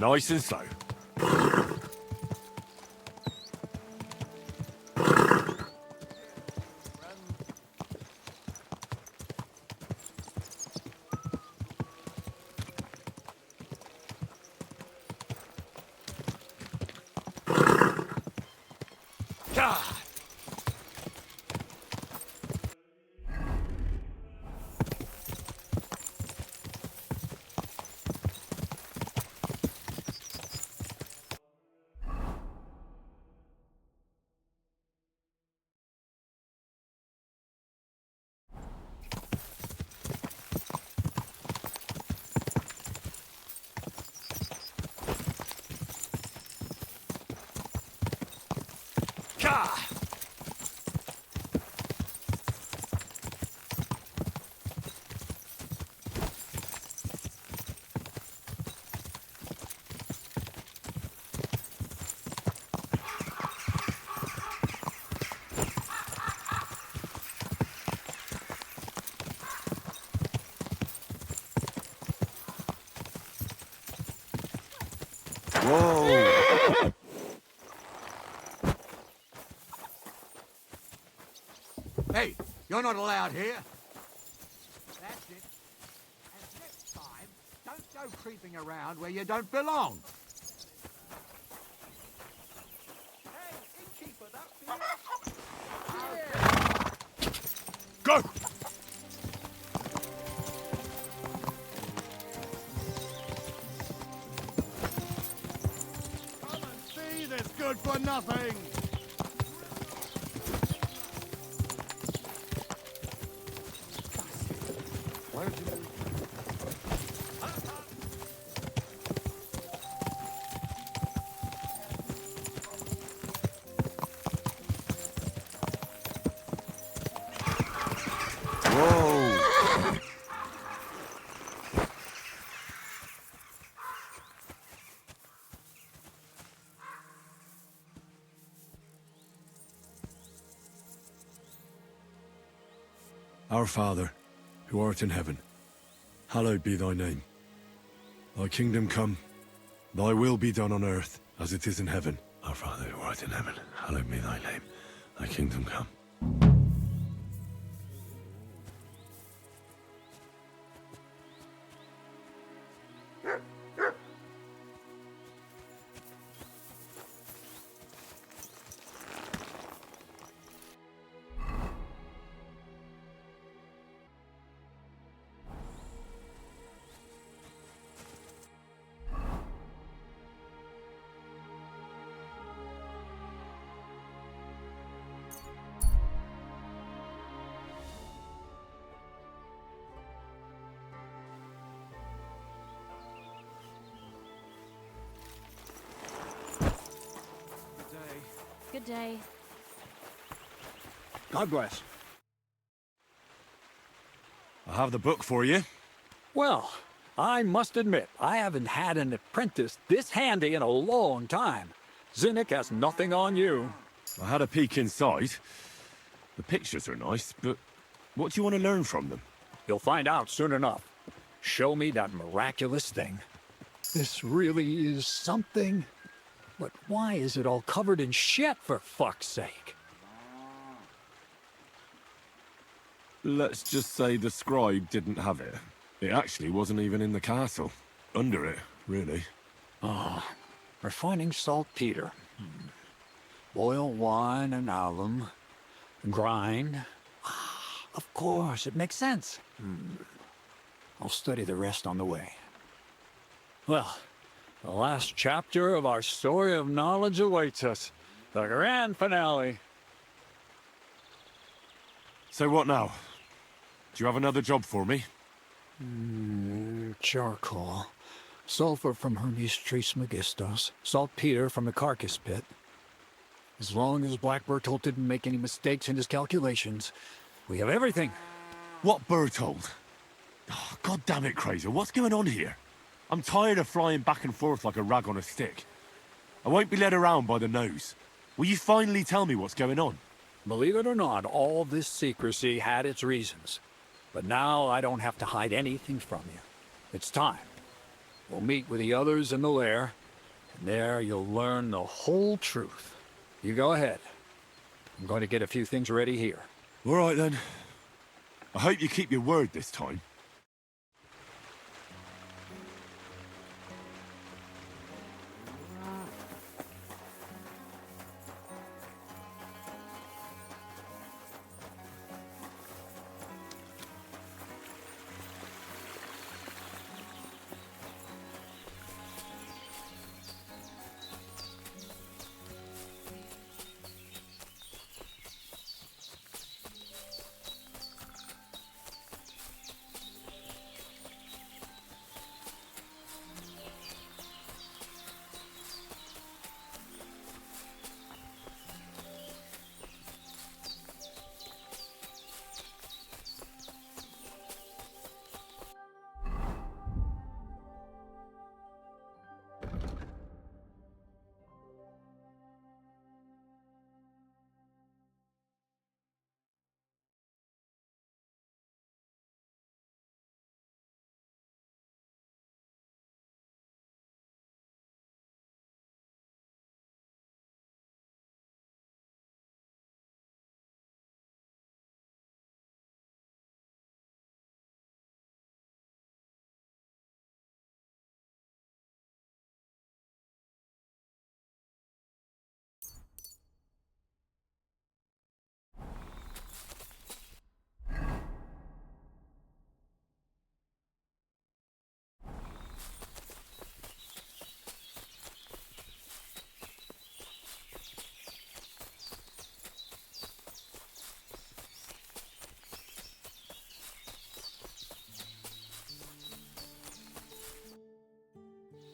Nice and slow. Whoa! Hey, you're not allowed here. That's it. And next time, don't go creeping around where you don't belong. Hey, innkeeper, that's Go! It's good for nothing. Why don't you... Whoa! Our Father, who art in heaven, hallowed be thy name. Thy kingdom come, thy will be done on earth as it is in heaven. Our Father, who art in heaven, hallowed be thy name. Thy kingdom come. Good day. God bless. I have the book for you. Well, I must admit, I haven't had an apprentice this handy in a long time. Zinnik has nothing on you. I had a peek inside. The pictures are nice, but what do you want to learn from them? You'll find out soon enough. Show me that miraculous thing. This really is something. But why is it all covered in shit, for fuck's sake? Let's just say the scribe didn't have it. It actually wasn't even in the castle. Under it, really. Oh, refining saltpeter. Boil wine and alum. Grind. Ah, of course, it makes sense. I'll study the rest on the way. Well, the last chapter of our story of knowledge awaits us. The grand finale. So what now? Do you have another job for me? Charcoal. Sulfur from Hermes Trismegistos. Saltpeter from the carcass pit. As long as Black Bertolt didn't make any mistakes in his calculations, we have everything. What Bertold? Oh, God damn it, Crazer, what's going on here? I'm tired of flying back and forth like a rag on a stick. I won't be led around by the nose. Will you finally tell me what's going on? Believe it or not, all this secrecy had its reasons. But now I don't have to hide anything from you. It's time. We'll meet with the others in the lair, and there you'll learn the whole truth. You go ahead. I'm going to get a few things ready here. All right, then. I hope you keep your word this time.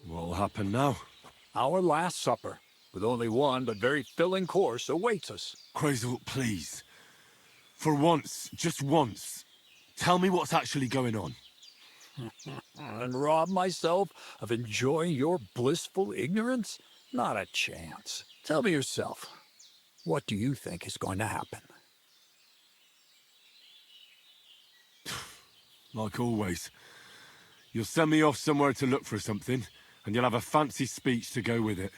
What'll happen now? Our last supper, with only one but very filling course, awaits us. Crazel, please. For once, just once, tell me what's actually going on. And rob myself of enjoying your blissful ignorance? Not a chance. Tell me yourself, what do you think is going to happen? Like always. You'll send me off somewhere to look for something, and you'll have a fancy speech to go with it.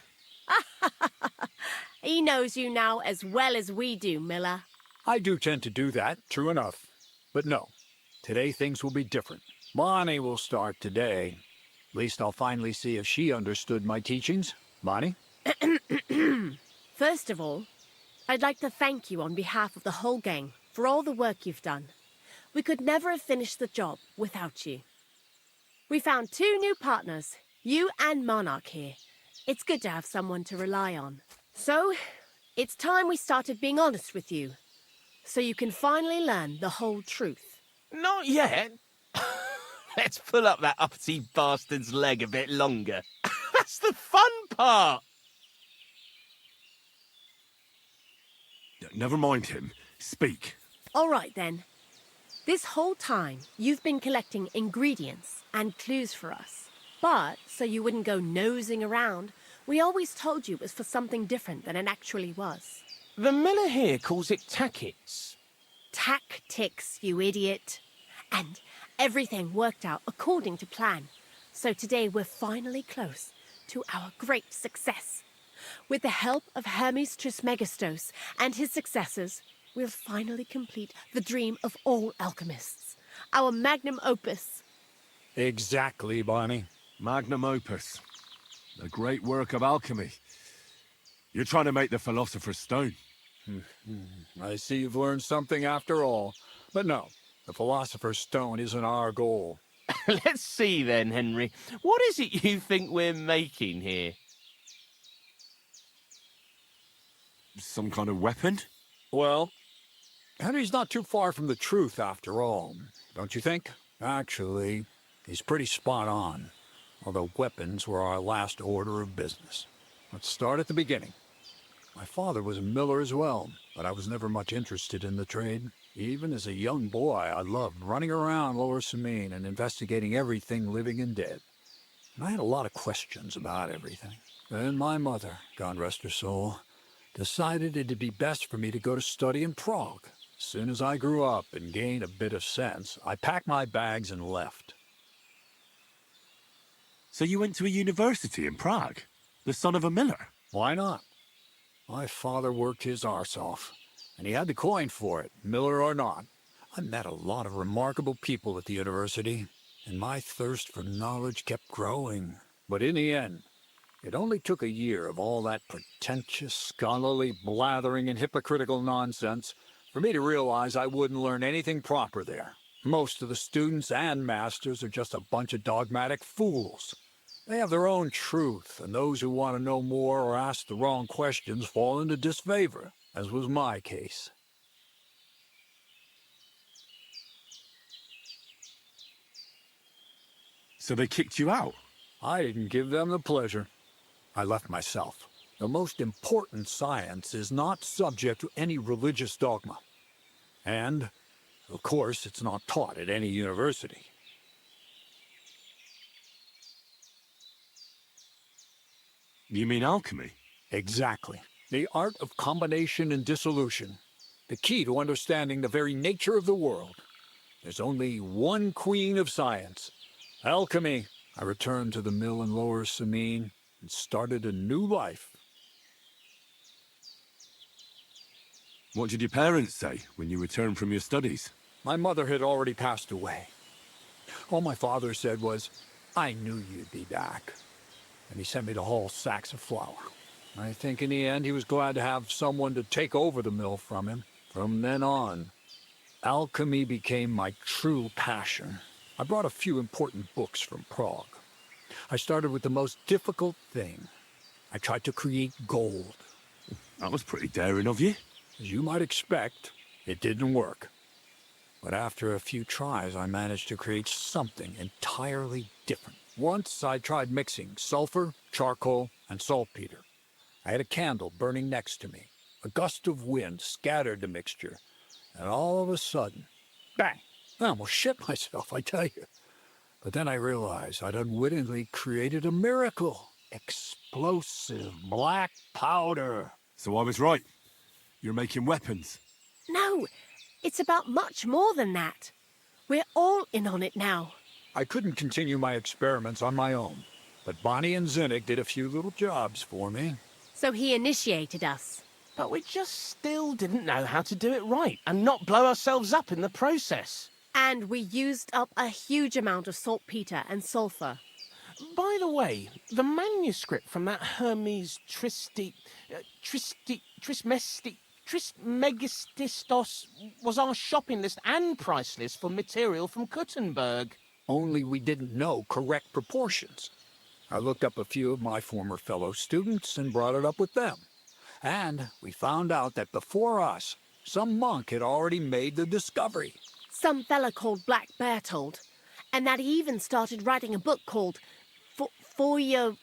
He knows you now as well as we do, Miller. I do tend to do that, true enough. But no, today things will be different. Bonnie will start today. At least I'll finally see if she understood my teachings. Bonnie? First of all, I'd like to thank you on behalf of the whole gang for all the work you've done. We could never have finished the job without you. We found 2 new partners, you and Monarch here. It's good to have someone to rely on. So, it's time we started being honest with you, so you can finally learn the whole truth. Not yet. Let's pull up that uppity bastard's leg a bit longer. That's the fun part. Never mind him. Speak. All right, then. This whole time, you've been collecting ingredients and clues for us. But, so you wouldn't go nosing around, we always told you it was for something different than it actually was. The miller here calls it tackets. Tactics, you idiot. And everything worked out according to plan. So today we're finally close to our great success. With the help of Hermes Trismegistos and his successors, we'll finally complete the dream of all alchemists. Our magnum opus. Exactly, Bonnie. Magnum opus. A great work of alchemy. You're trying to make the Philosopher's Stone. I see you've learned something after all. But no, the Philosopher's Stone isn't our goal. Let's see then, Henry. What is it you think we're making here? Some kind of weapon? Well, Henry's not too far from the truth after all, don't you think? Actually, he's pretty spot on. Although weapons were our last order of business. Let's start at the beginning. My father was a miller as well, but I was never much interested in the trade. Even as a young boy, I loved running around Lower Samine and investigating everything living and dead. And I had a lot of questions about everything. Then my mother, God rest her soul, decided it'd be best for me to go to study in Prague. As soon as I grew up and gained a bit of sense, I packed my bags and left. So you went to a university in Prague? The son of a miller? Why not? My father worked his arse off, and he had the coin for it, miller or not. I met a lot of remarkable people at the university, and my thirst for knowledge kept growing. But in the end, it only took a year of all that pretentious, scholarly blathering and hypocritical nonsense for me to realize I wouldn't learn anything proper there. Most of the students and masters are just a bunch of dogmatic fools. They have their own truth, and those who want to know more or ask the wrong questions fall into disfavor, as was my case. So they kicked you out? I didn't give them the pleasure. I left myself. The most important science is not subject to any religious dogma. And, of course, it's not taught at any university. You mean alchemy? Exactly. The art of combination and dissolution. The key to understanding the very nature of the world. There's only one queen of science. Alchemy. I returned to the mill in Lower Samine and started a new life. What did your parents say when you returned from your studies? My mother had already passed away. All my father said was, "I knew you'd be back." And he sent me to haul sacks of flour. I think in the end he was glad to have someone to take over the mill from him. From then on, alchemy became my true passion. I brought a few important books from Prague. I started with the most difficult thing. I tried to create gold. That was pretty daring of you. As you might expect, it didn't work. But after a few tries, I managed to create something entirely different. Once I tried mixing sulfur, charcoal, and saltpeter. I had a candle burning next to me. A gust of wind scattered the mixture, and all of a sudden, bang! I almost shit myself, I tell you. But then I realized I'd unwittingly created a miracle. Explosive black powder. So I was right. You're making weapons. No, it's about much more than that. We're all in on it now. I couldn't continue my experiments on my own, but Bonnie and Zinnik did a few little jobs for me. So he initiated us. But we just still didn't know how to do it right and not blow ourselves up in the process. And we used up a huge amount of saltpeter and sulfur. By the way, the manuscript from that Hermes Trismegistos was our shopping list and price list for material from Kuttenberg. Only we didn't know correct proportions. I looked up a few of my former fellow students and brought it up with them. And we found out that before us, some monk had already made the discovery. Some fella called Black Bertold. And that he even started writing a book called Feuerwehr.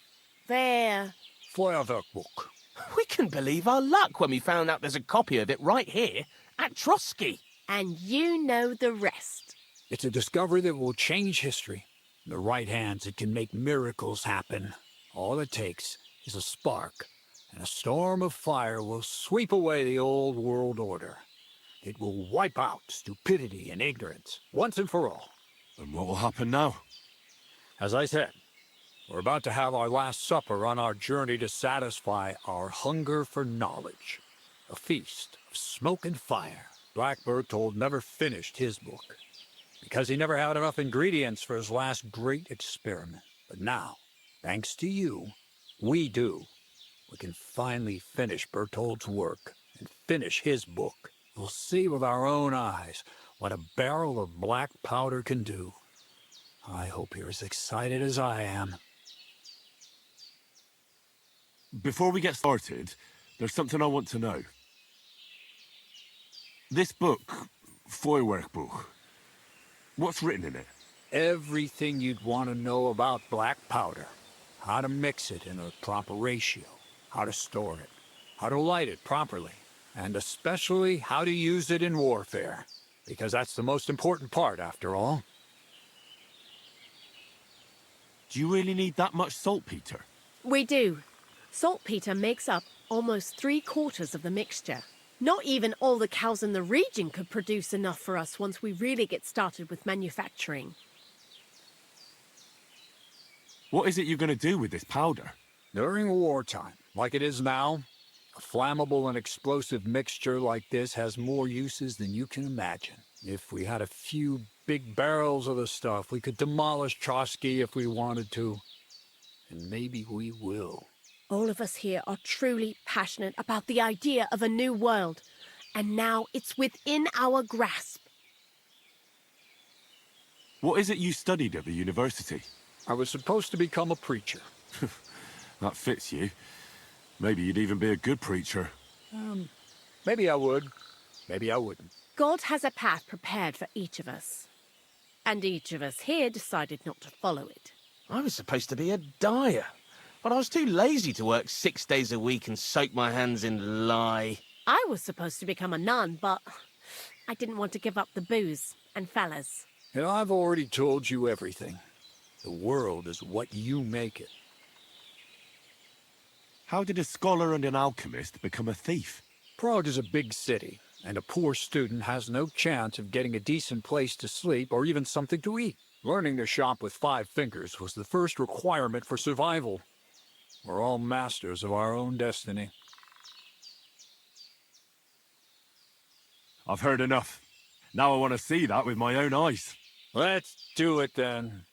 Feuerwerkbuch. We couldn't believe our luck when we found out there's a copy of it right here at Trotsky. And you know the rest. It's a discovery that will change history. In the right hands, it can make miracles happen. All it takes is a spark, and a storm of fire will sweep away the old world order. It will wipe out stupidity and ignorance, once and for all. And what will happen now? As I said, we're about to have our last supper on our journey to satisfy our hunger for knowledge. A feast of smoke and fire. Black Bertold never finished his book, because he never had enough ingredients for his last great experiment. But now, thanks to you, we do. We can finally finish Bertold's work and finish his book. We'll see with our own eyes what a barrel of black powder can do. I hope you're as excited as I am. Before we get started, there's something I want to know. This book, Feuerwerkbuch, what's written in it? Everything you'd want to know about black powder. How to mix it in a proper ratio. How to store it. How to light it properly. And especially how to use it in warfare. Because that's the most important part, after all. Do you really need that much saltpeter? We do. Saltpeter makes up almost 3/4 of the mixture. Not even all the cows in the region could produce enough for us once we really get started with manufacturing. What is it you're going to do with this powder? During wartime, like it is now, a flammable and explosive mixture like this has more uses than you can imagine. If we had a few big barrels of the stuff, we could demolish Trotsky if we wanted to. And maybe we will. All of us here are truly passionate about the idea of a new world, and now it's within our grasp. What is it you studied at the university? I was supposed to become a preacher. That fits you. Maybe you'd even be a good preacher. Maybe I would. Maybe I wouldn't. God has a path prepared for each of us. And each of us here decided not to follow it. I was supposed to be a dyer, but I was too lazy to work 6 days a week and soak my hands in lye. I was supposed to become a nun, but I didn't want to give up the booze and fellas. And I've already told you everything. The world is what you make it. How did a scholar and an alchemist become a thief? Prague is a big city, and a poor student has no chance of getting a decent place to sleep or even something to eat. Learning to shop with 5 fingers was the first requirement for survival. We're all masters of our own destiny. I've heard enough. Now I want to see that with my own eyes. Let's do it then.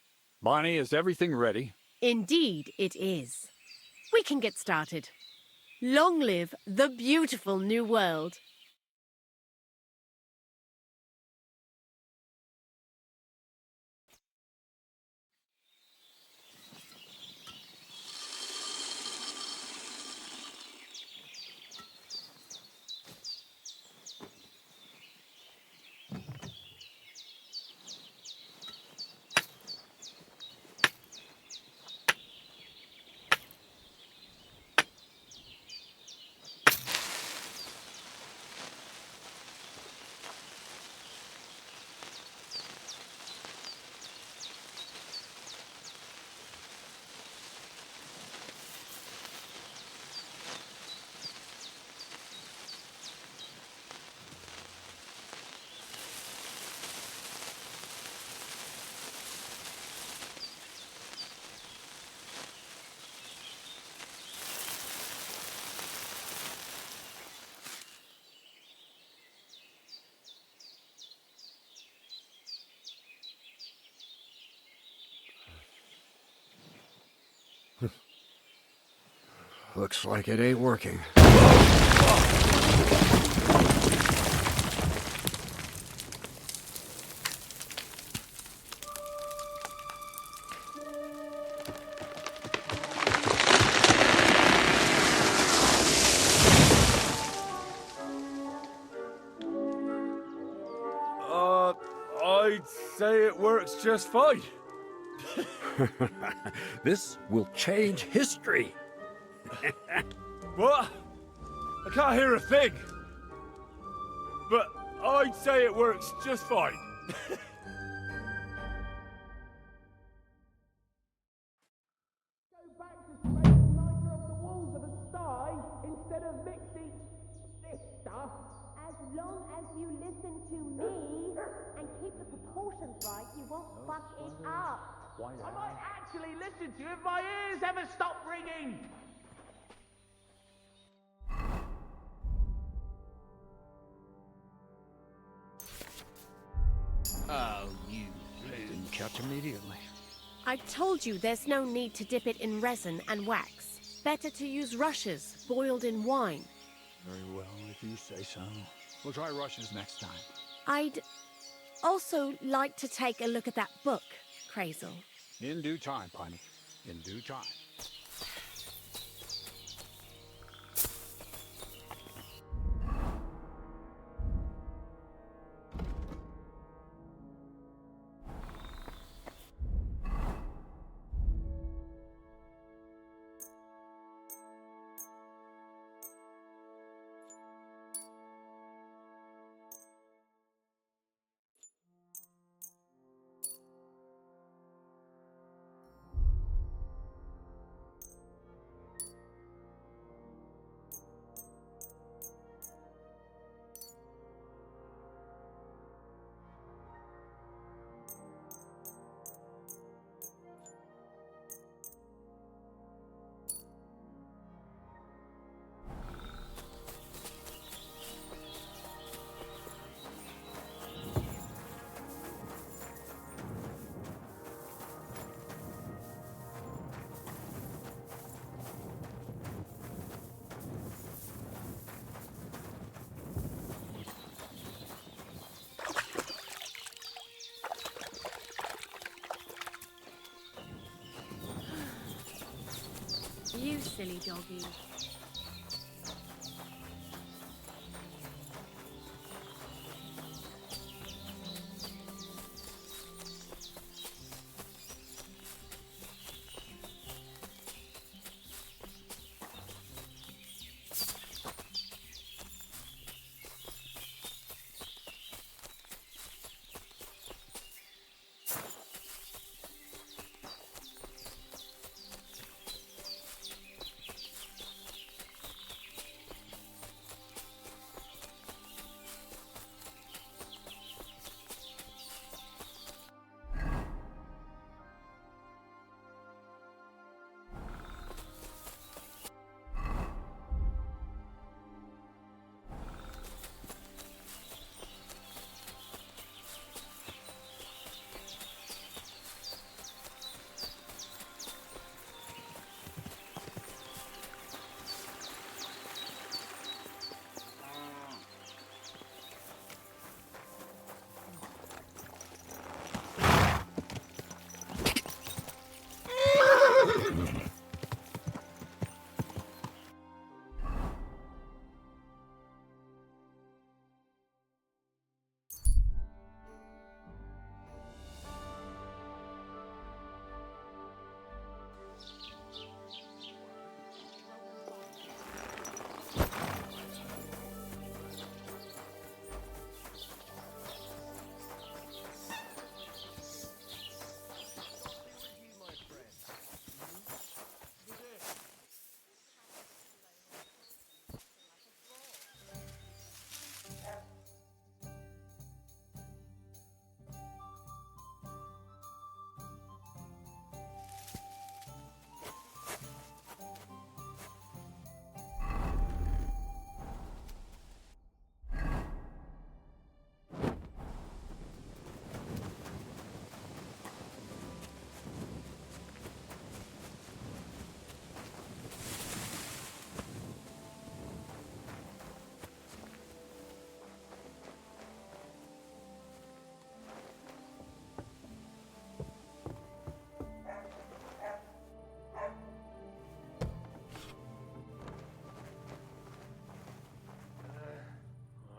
Bonnie, is everything ready? Indeed, it is. We can get started. Long live the beautiful new world. Looks like it ain't working. I'd say it works just fine. This will change history. What? I can't hear a thing. But I'd say it works just fine. Go back to spraying lighter off the walls of a sty instead of mixing this stuff. As long as you listen to me and keep the proportions right, you won't fuck it up. I might actually listen to you if my ears ever stop ringing. Oh, you... Didn't catch immediately. I told you there's no need to dip it in resin and wax. Better to use rushes boiled in wine. Very well, if you say so. We'll try rushes next time. I'd also like to take a look at that book, Crazel. In due time, Piney. In due time. silly doggy.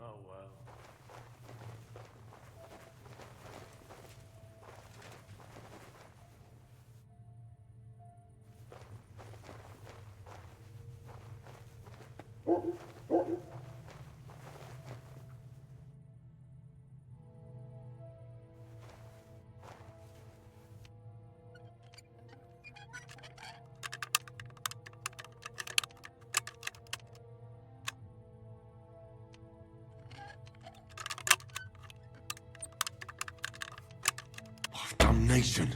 Oh, well. Damnation!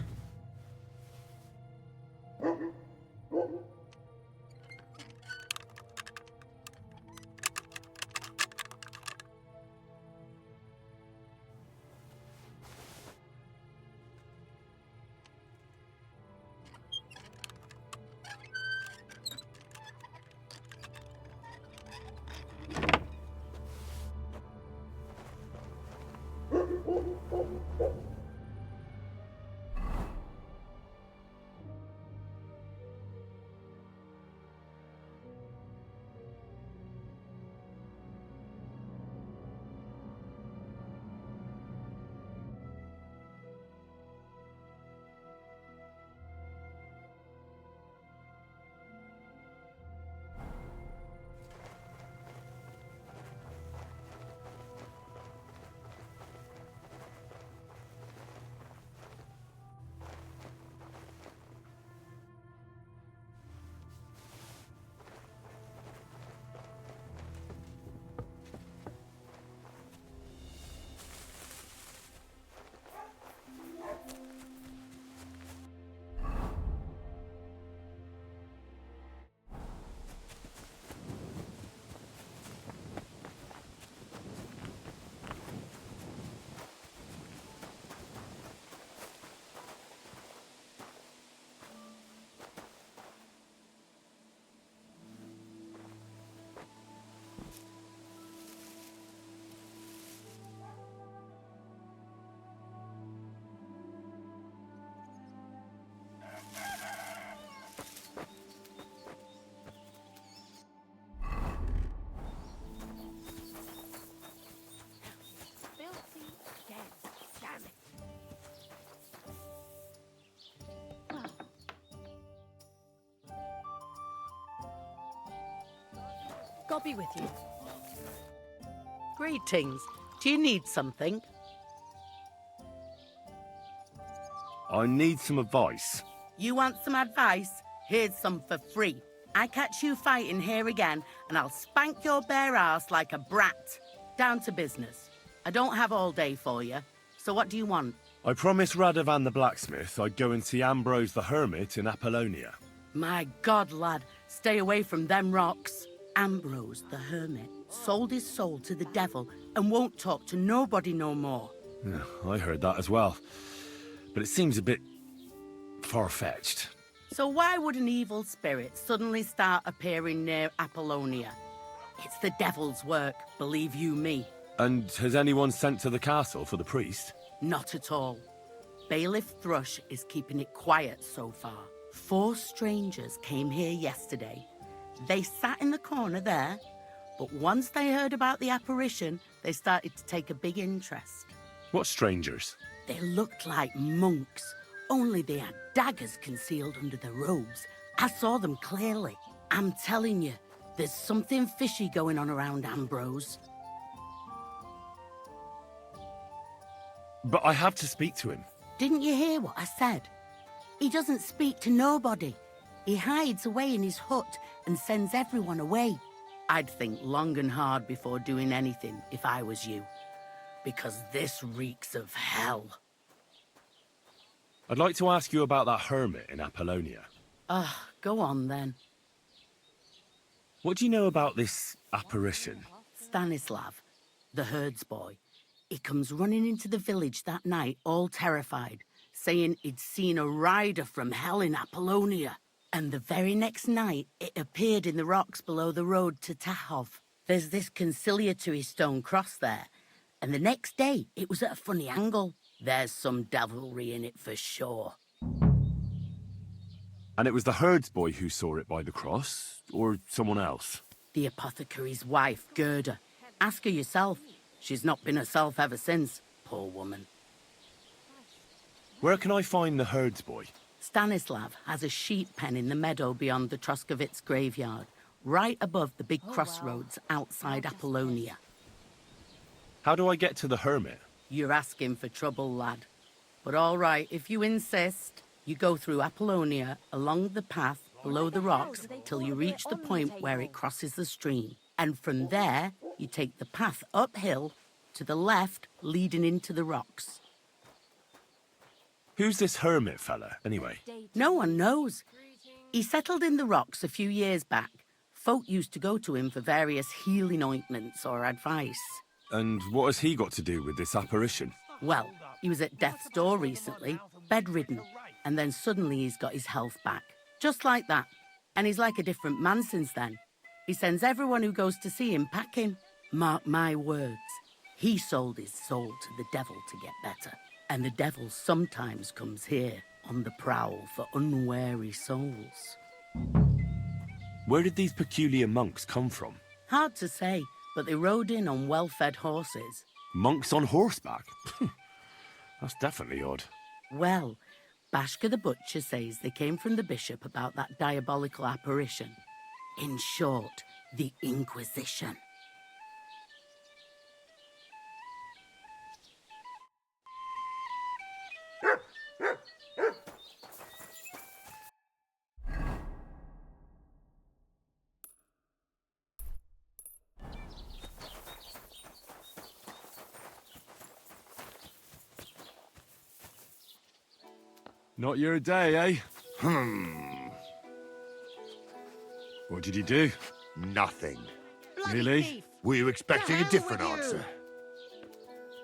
God be with you. Greetings. Do you need something? I need some advice. You want some advice? Here's some for free. I catch you fighting here again, and I'll spank your bare ass like a brat. Down to business. I don't have all day for you, so what do you want? I promised Radovan the blacksmith I'd go and see Ambrose the hermit in Apollonia. My God, lad, stay away from them rocks. Ambrose the hermit sold his soul to the devil and won't talk to nobody no more. Yeah, I heard that as well. But it seems a bit far-fetched. So why would an evil spirit suddenly start appearing near Apollonia? It's the devil's work, believe you me. And has anyone sent to the castle for the priest? Not at all. Bailiff Thrush is keeping it quiet so far. 4 strangers came here yesterday. They sat in the corner there, but once they heard about the apparition, they started to take a big interest. What strangers? They looked like monks, only they had daggers concealed under their robes. I saw them clearly. I'm telling you, there's something fishy going on around Ambrose. But I have to speak to him. Didn't you hear what I said? He doesn't speak to nobody. He hides away in his hut and sends everyone away. I'd think long and hard before doing anything if I was you, because this reeks of hell. I'd like to ask you about that hermit in Apollonia. Go on then. What do you know about this apparition? Stanislav, the herds boy. He comes running into the village that night, all terrified, saying he'd seen a rider from hell in Apollonia. And the very next night, it appeared in the rocks below the road to Tahov. There's this conciliatory stone cross there, and the next day, it was at a funny angle. There's some devilry in it for sure. And it was the herds boy who saw it by the cross, or someone else? The apothecary's wife, Gerda. Ask her yourself. She's not been herself ever since, poor woman. Where can I find the herds boy? Stanislav has a sheep pen in the meadow beyond the Troskovitz graveyard, right above the big crossroads outside Apollonia. How do I get to the hermit? You're asking for trouble, lad. But all right, if you insist, you go through Apollonia along the path below the rocks till you reach the point where it crosses the stream. And from there, you take the path uphill to the left, leading into the rocks. Who's this hermit fella, anyway? No one knows. He settled in the rocks a few years back. Folk used to go to him for various healing ointments or advice. And what has he got to do with this apparition? Well, he was at death's door recently, bedridden, and then suddenly he's got his health back. Just like that. And he's like a different man since then. He sends everyone who goes to see him packing. Mark my words. He sold his soul to the devil to get better. And the devil sometimes comes here on the prowl for unwary souls. Where did these peculiar monks come from? Hard to say, but they rode in on well-fed horses. Monks on horseback? That's definitely odd. Well, Bashka the butcher says they came from the bishop about that diabolical apparition. In short, the Inquisition. Not your day, eh? What did you do? Nothing. Really? Were you expecting a different answer?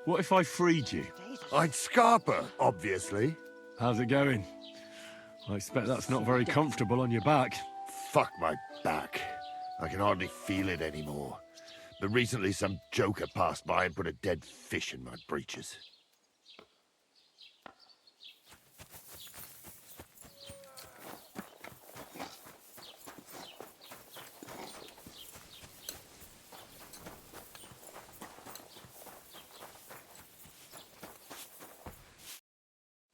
What if I freed you? I'd Scarper, obviously. How's it going? I expect that's not very comfortable on your back. Fuck my back. I can hardly feel it anymore. But recently some joker passed by and put a dead fish in my breeches.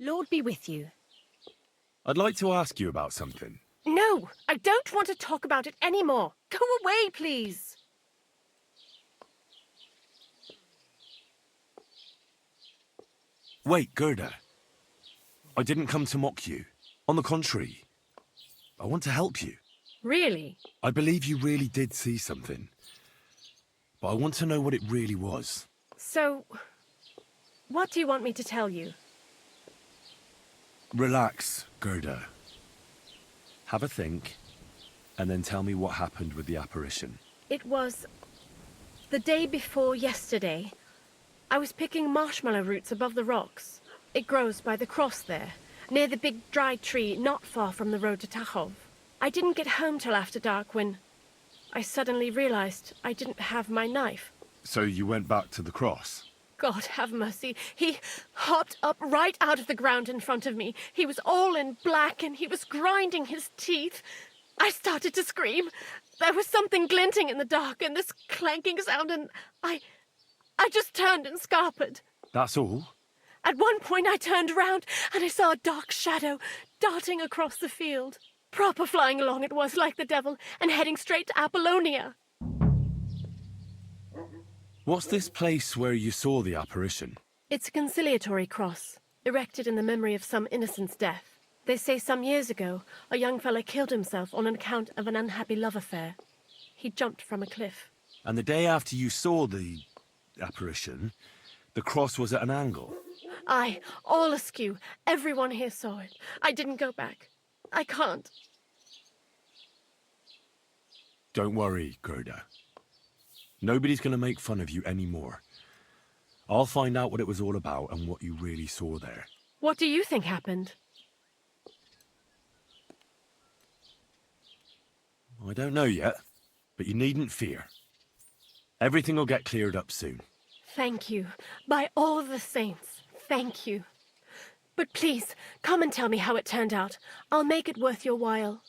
Lord be with you. I'd like to ask you about something. No, I don't want to talk about it anymore. Go away, please. Wait, Gerda. I didn't come to mock you. On the contrary, I want to help you. Really? I believe you really did see something. But I want to know what it really was. So, what do you want me to tell you? Relax, Gerda. Have a think, and then tell me what happened with the apparition. It was the day before yesterday. I was picking marshmallow roots above the rocks. It grows by the cross there, near the big dry tree not far from the road to Tachov. I didn't get home till after dark when I suddenly realized I didn't have my knife. So you went back to the cross? God have mercy. He hopped up right out of the ground in front of me. He was all in black and he was grinding his teeth. I started to scream. There was something glinting in the dark and this clanking sound, and I just turned and scarpered. That's all? At one point I turned around and I saw a dark shadow darting across the field. Proper flying along it was, like the devil, and heading straight to Apollonia. What's this place where you saw the apparition? It's a conciliatory cross, erected in the memory of some innocent's death. They say some years ago, a young fellow killed himself on account of an unhappy love affair. He jumped from a cliff. And the day after you saw the apparition, the cross was at an angle? Aye, all askew. Everyone here saw it. I didn't go back. I can't. Don't worry, Gerda. Nobody's going to make fun of you anymore. I'll find out what it was all about and what you really saw there. What do you think happened? I don't know yet, but you needn't fear. Everything will get cleared up soon. Thank you. By all the saints, thank you. But please, come and tell me how it turned out. I'll make it worth your while.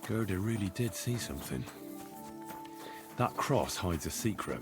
Gerda really did see something. That cross hides a secret.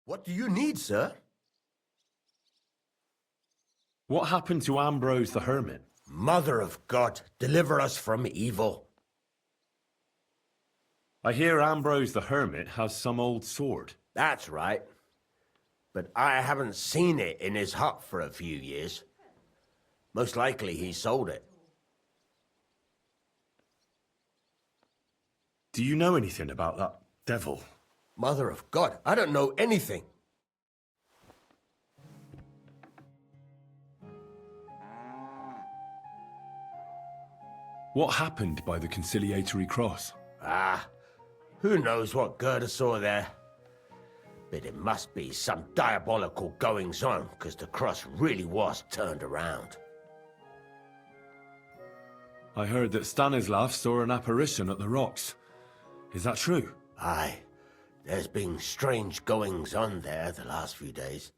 What do you need, sir? What happened to Ambrose the Hermit? Mother of God, deliver us from evil. I hear Ambrose the Hermit has some old sword. That's right. But I haven't seen it in his hut for a few years. Most likely he sold it. Do you know anything about that devil? Mother of God, I don't know anything. What happened by the conciliatory cross? Ah, who knows what Gerda saw there? But it must be some diabolical goings-on, because the cross really was turned around. I heard that Stanislav saw an apparition at the rocks. Is that true? Aye. There's been strange goings-on there the last few days.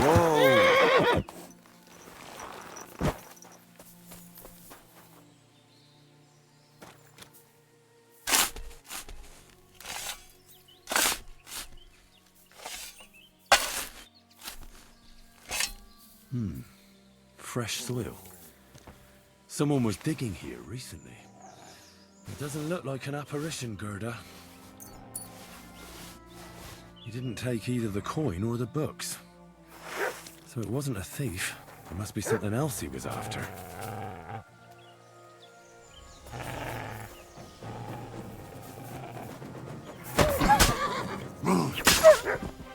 Whoa! Fresh soil. Someone was digging here recently. It doesn't look like an apparition, Gerda. He didn't take either the coin or the books. So it wasn't a thief. It must be something else he was after.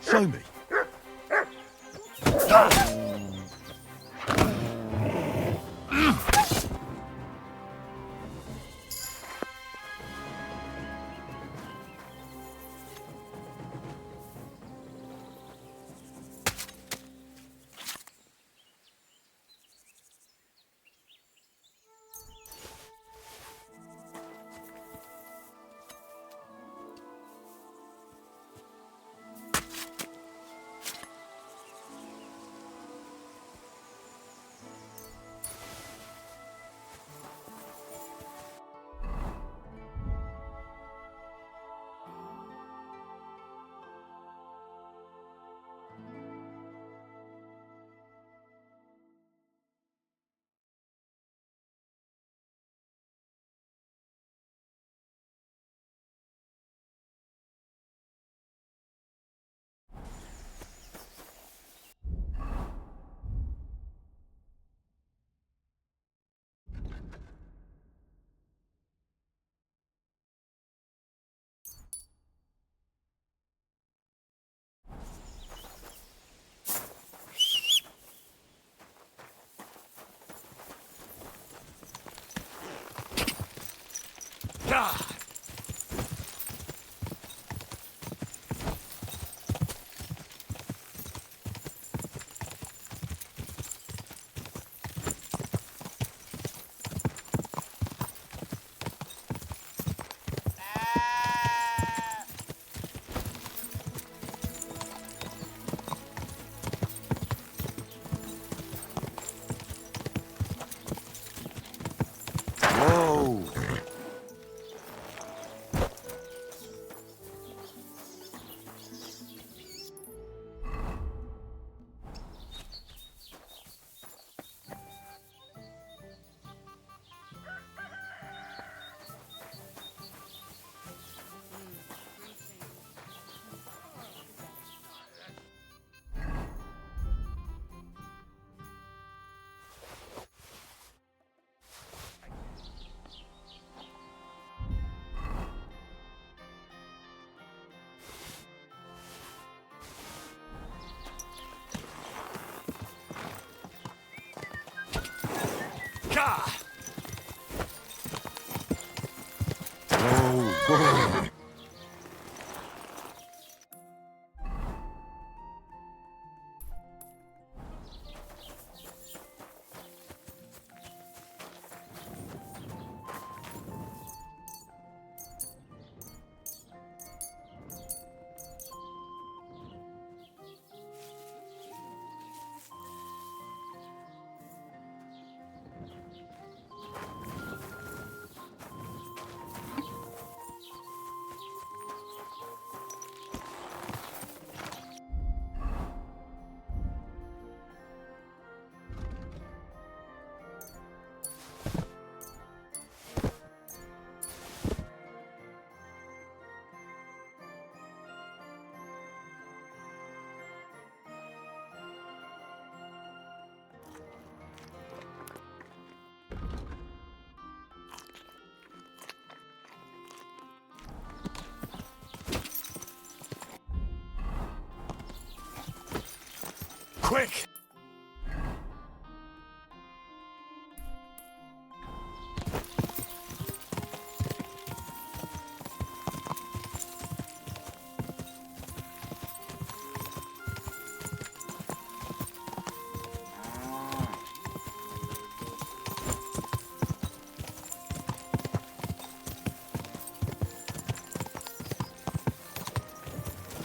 Show me. Whoa! Whoa! Quick!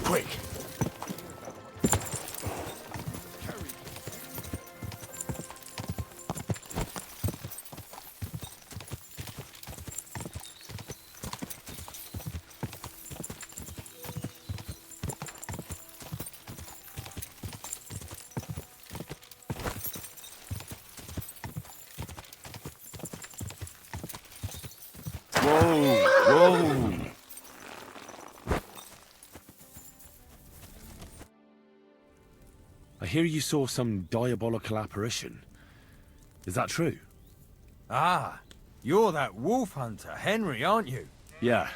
Quick! Whoa! I hear you saw some diabolical apparition. Is that true? Ah, you're that wolf hunter, Henry, aren't you? Yeah.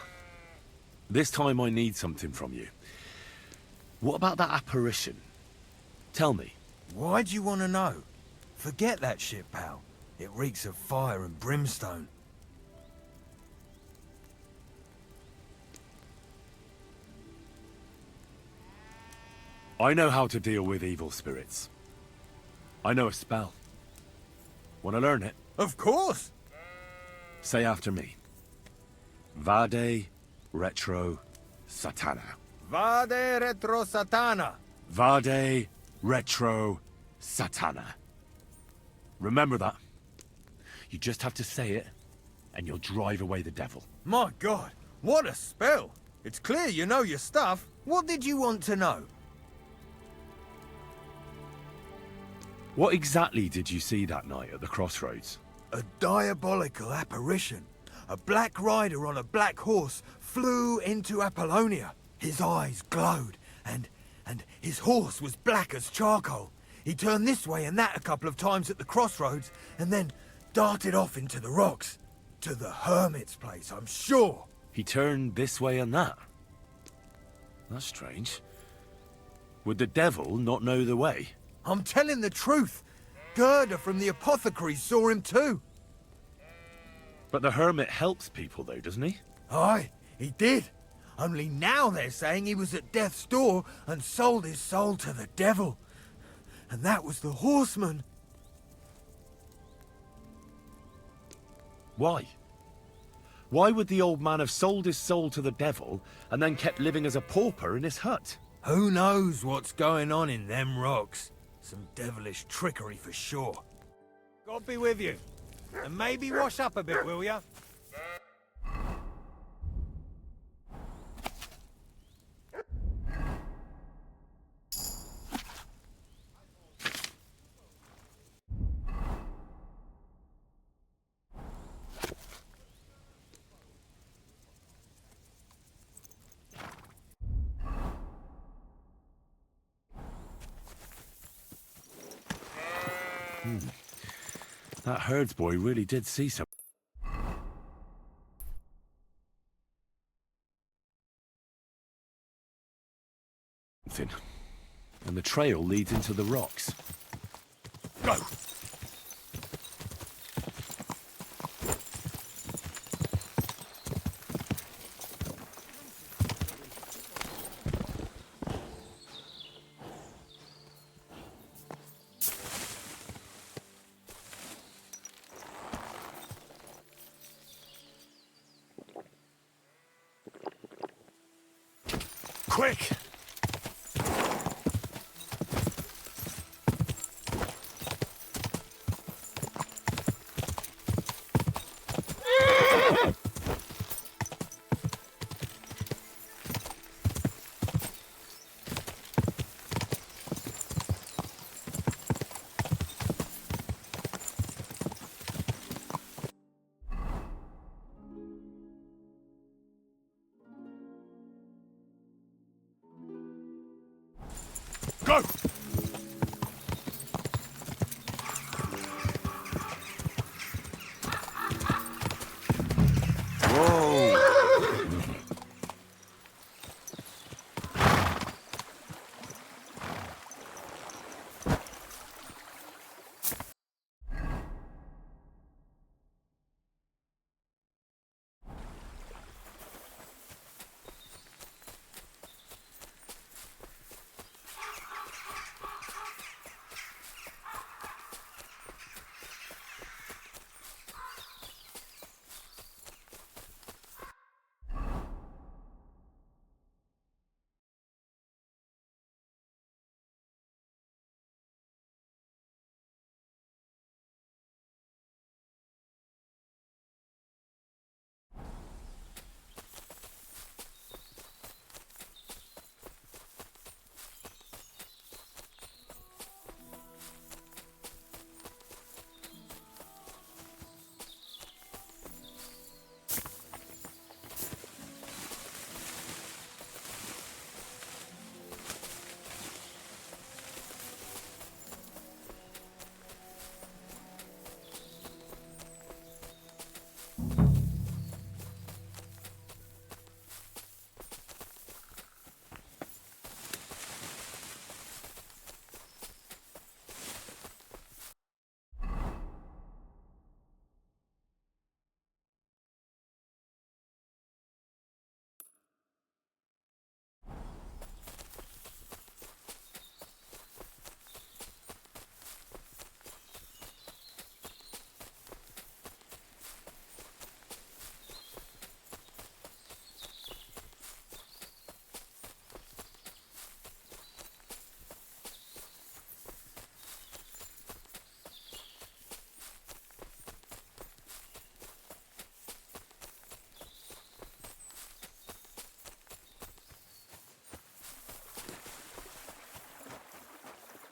This time I need something from you. What about that apparition? Tell me. Why'd you want to know? Forget that shit, pal. It reeks of fire and brimstone. I know how to deal with evil spirits. I know a spell. Want to learn it? Of course! Say after me. Vade retro satana. Vade retro satana. Vade retro satana. Remember that. You just have to say it, and you'll drive away the devil. My God, what a spell! It's clear you know your stuff. What did you want to know? What exactly did you see that night at the crossroads? A diabolical apparition. A black rider on a black horse flew into Apollonia. His eyes glowed, and his horse was black as charcoal. He turned this way and that a couple of times at the crossroads, and then darted off into the rocks. To the hermit's place, I'm sure. He turned this way and that. That's strange. Would the devil not know the way? I'm telling the truth. Gerda from the apothecary saw him too. But the hermit helps people though, doesn't he? Aye, he did. Only now they're saying he was at death's door and sold his soul to the devil. And that was the horseman. Why? Why would the old man have sold his soul to the devil and then kept living as a pauper in his hut? Who knows what's going on in them rocks? Some devilish trickery for sure. God be with you. And maybe wash up a bit, will ya? That herdsboy really did see something. And the trail leads into the rocks. Go! Quick! Go! Whoa!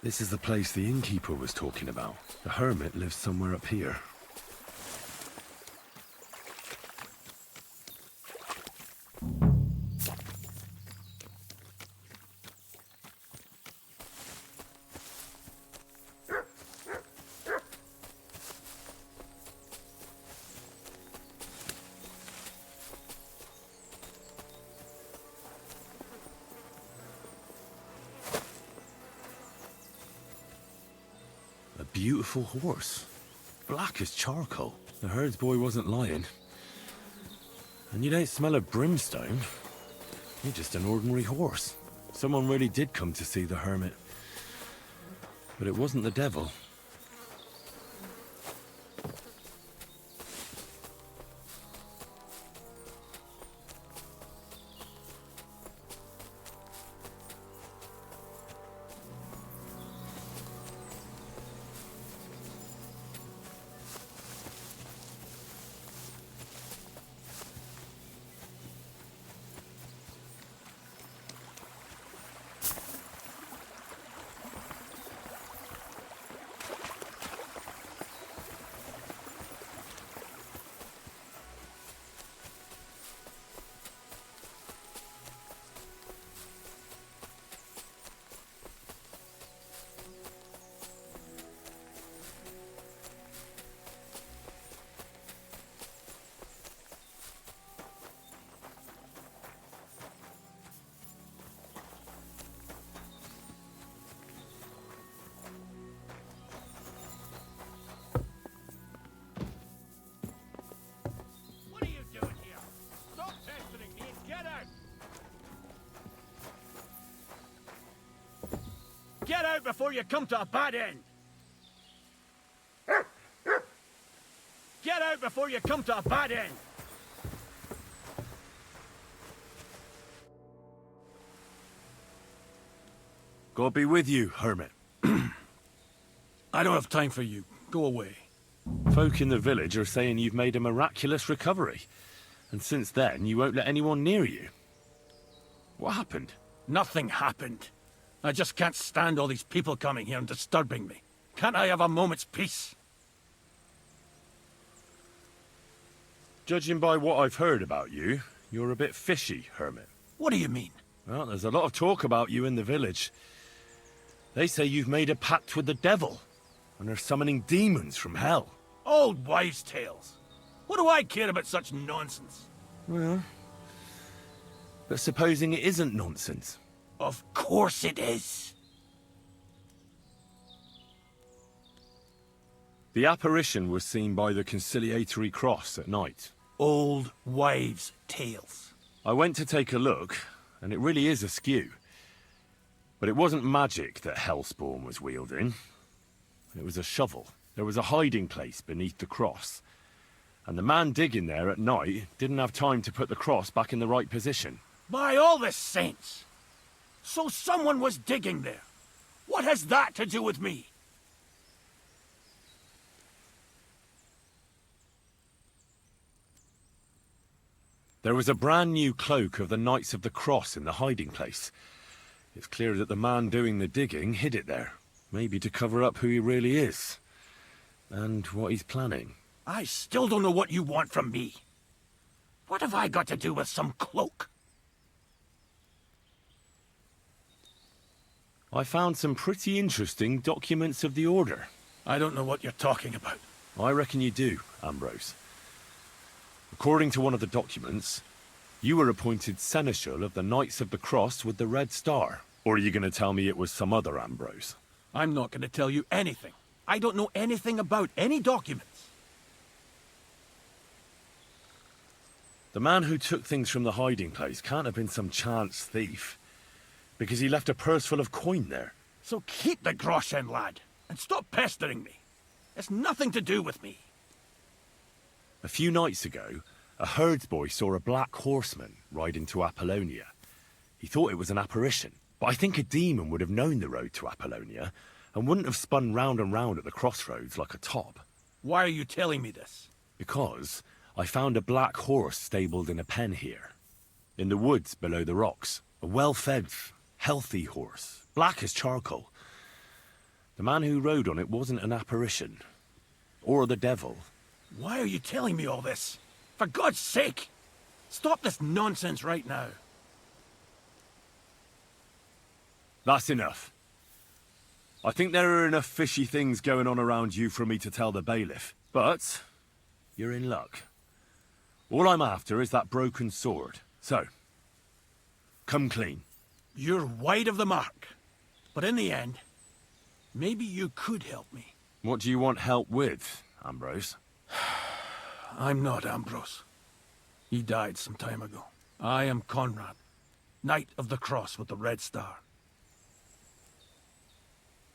This is the place the innkeeper was talking about. The hermit lives somewhere up here. A beautiful horse. Black as charcoal. The herds boy wasn't lying. And you don't smell of brimstone. You're just an ordinary horse. Someone really did come to see the hermit. But it wasn't the devil. What are you doing here? Stop pestering me and get out! Get out before you come to a bad end! Get out before you come to a bad end! God be with you, hermit. I don't have time for you. Go away. Folk in the village are saying you've made a miraculous recovery. And since then, you won't let anyone near you. What happened? Nothing happened. I just can't stand all these people coming here and disturbing me. Can't I have a moment's peace? Judging by what I've heard about you, you're a bit fishy, hermit. What do you mean? Well, there's a lot of talk about you in the village. They say you've made a pact with the devil, and are summoning demons from hell. Old wives' tales. What do I care about such nonsense? Well, but supposing it isn't nonsense. Of course it is. The apparition was seen by the conciliatory cross at night. Old wives' tales. I went to take a look, and it really is askew. But it wasn't magic that Hellspawn was wielding. It was a shovel. There was a hiding place beneath the cross. And the man digging there at night didn't have time to put the cross back in the right position. By all the saints! So someone was digging there. What has that to do with me? There was a brand new cloak of the Knights of the Cross in the hiding place. It's clear that the man doing the digging hid it there. Maybe to cover up who he really is. And what he's planning. I still don't know what you want from me. What have I got to do with some cloak? I found some pretty interesting documents of the Order. I don't know what you're talking about. I reckon you do, Ambrose. According to one of the documents, you were appointed Seneschal of the Knights of the Cross with the Red Star. Or are you going to tell me it was some other Ambrose? I'm not going to tell you anything. I don't know anything about any documents. The man who took things from the hiding place can't have been some chance thief. Because he left a purse full of coin there. So keep the groschen, lad, and stop pestering me. It's nothing to do with me. A few nights ago, a herdsboy saw a black horseman ride into Apollonia. He thought it was an apparition, but I think a demon would have known the road to Apollonia and wouldn't have spun round and round at the crossroads like a top. Why are you telling me this? Because I found a black horse stabled in a pen here. In the woods below the rocks. A well-fed, healthy horse, black as charcoal. The man who rode on it wasn't an apparition. Or the devil. Why are you telling me all this? For God's sake! Stop this nonsense right now. That's enough. I think there are enough fishy things going on around you for me to tell the bailiff. But you're in luck. All I'm after is that broken sword. So, come clean. You're wide of the mark. But in the end, maybe you could help me. What do you want help with, Ambrose? I'm not Ambrose. He died some time ago. I am Conrad, Knight of the Cross with the Red Star.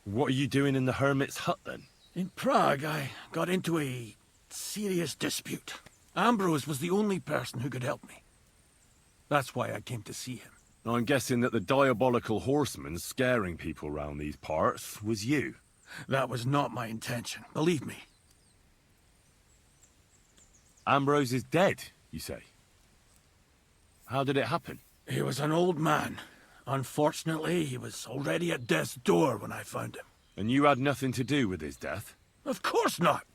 What are you doing in the hermit's hut, then? In Prague, I got into a serious dispute. Ambrose was the only person who could help me. That's why I came to see him. I'm guessing that the diabolical horseman scaring people round these parts was you. That was not my intention, believe me. Ambrose is dead, you say? How did it happen? He was an old man. Unfortunately, he was already at death's door when I found him. And you had nothing to do with his death? Of course not.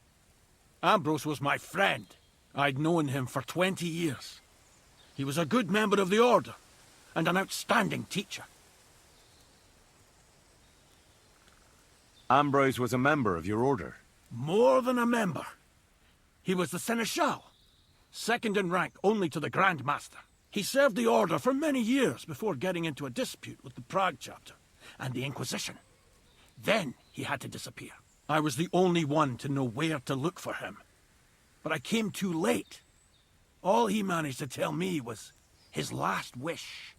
Ambrose was my friend. I'd known him for 20 years. He was a good member of the Order, and an outstanding teacher. Ambrose was a member of your order? More than a member. He was the Seneschal, second in rank only to the Grand Master. He served the Order for many years before getting into a dispute with the Prague chapter and the Inquisition. Then he had to disappear. I was the only one to know where to look for him. But I came too late. All he managed to tell me was his last wish.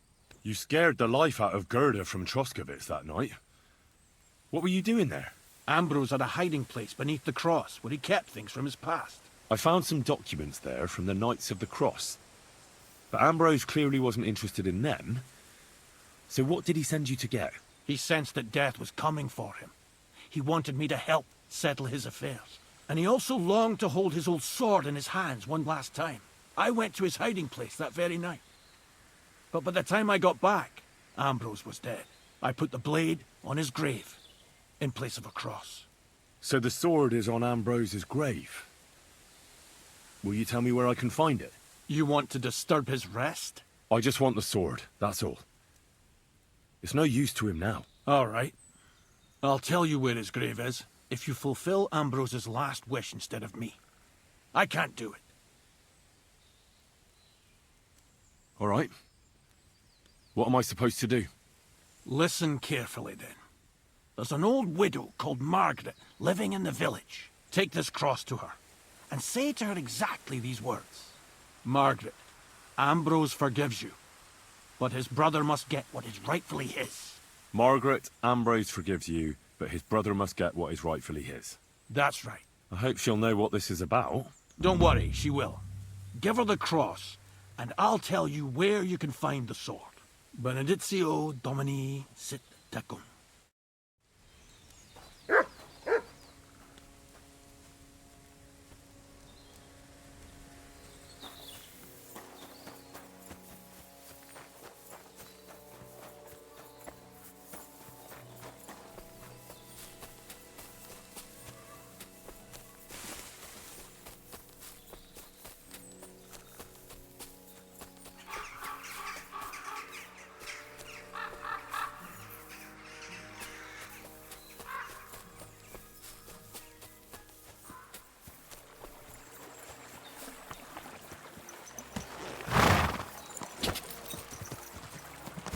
You scared the life out of Gerda from Troskovitz that night. What were you doing there? Ambrose had a hiding place beneath the cross where he kept things from his past. I found some documents there from the Knights of the Cross. But Ambrose clearly wasn't interested in them. So what did he send you to get? He sensed that death was coming for him. He wanted me to help settle his affairs. And he also longed to hold his old sword in his hands one last time. I went to his hiding place that very night. But by the time I got back, Ambrose was dead. I put the blade on his grave, in place of a cross. So the sword is on Ambrose's grave? Will you tell me where I can find it? You want to disturb his rest? I just want the sword, that's all. It's no use to him now. All right. I'll tell you where his grave is, if you fulfill Ambrose's last wish instead of me. I can't do it. All right. What am I supposed to do? Listen carefully, then. There's an old widow called Margaret living in the village. Take this cross to her, and say to her exactly these words. Margaret, Ambrose forgives you, but his brother must get what is rightfully his. Margaret, Ambrose forgives you, but his brother must get what is rightfully his. That's right. I hope she'll know what this is about. Don't worry, she will. Give her the cross, and I'll tell you where you can find the sword. Benedictio Domini sit tecum.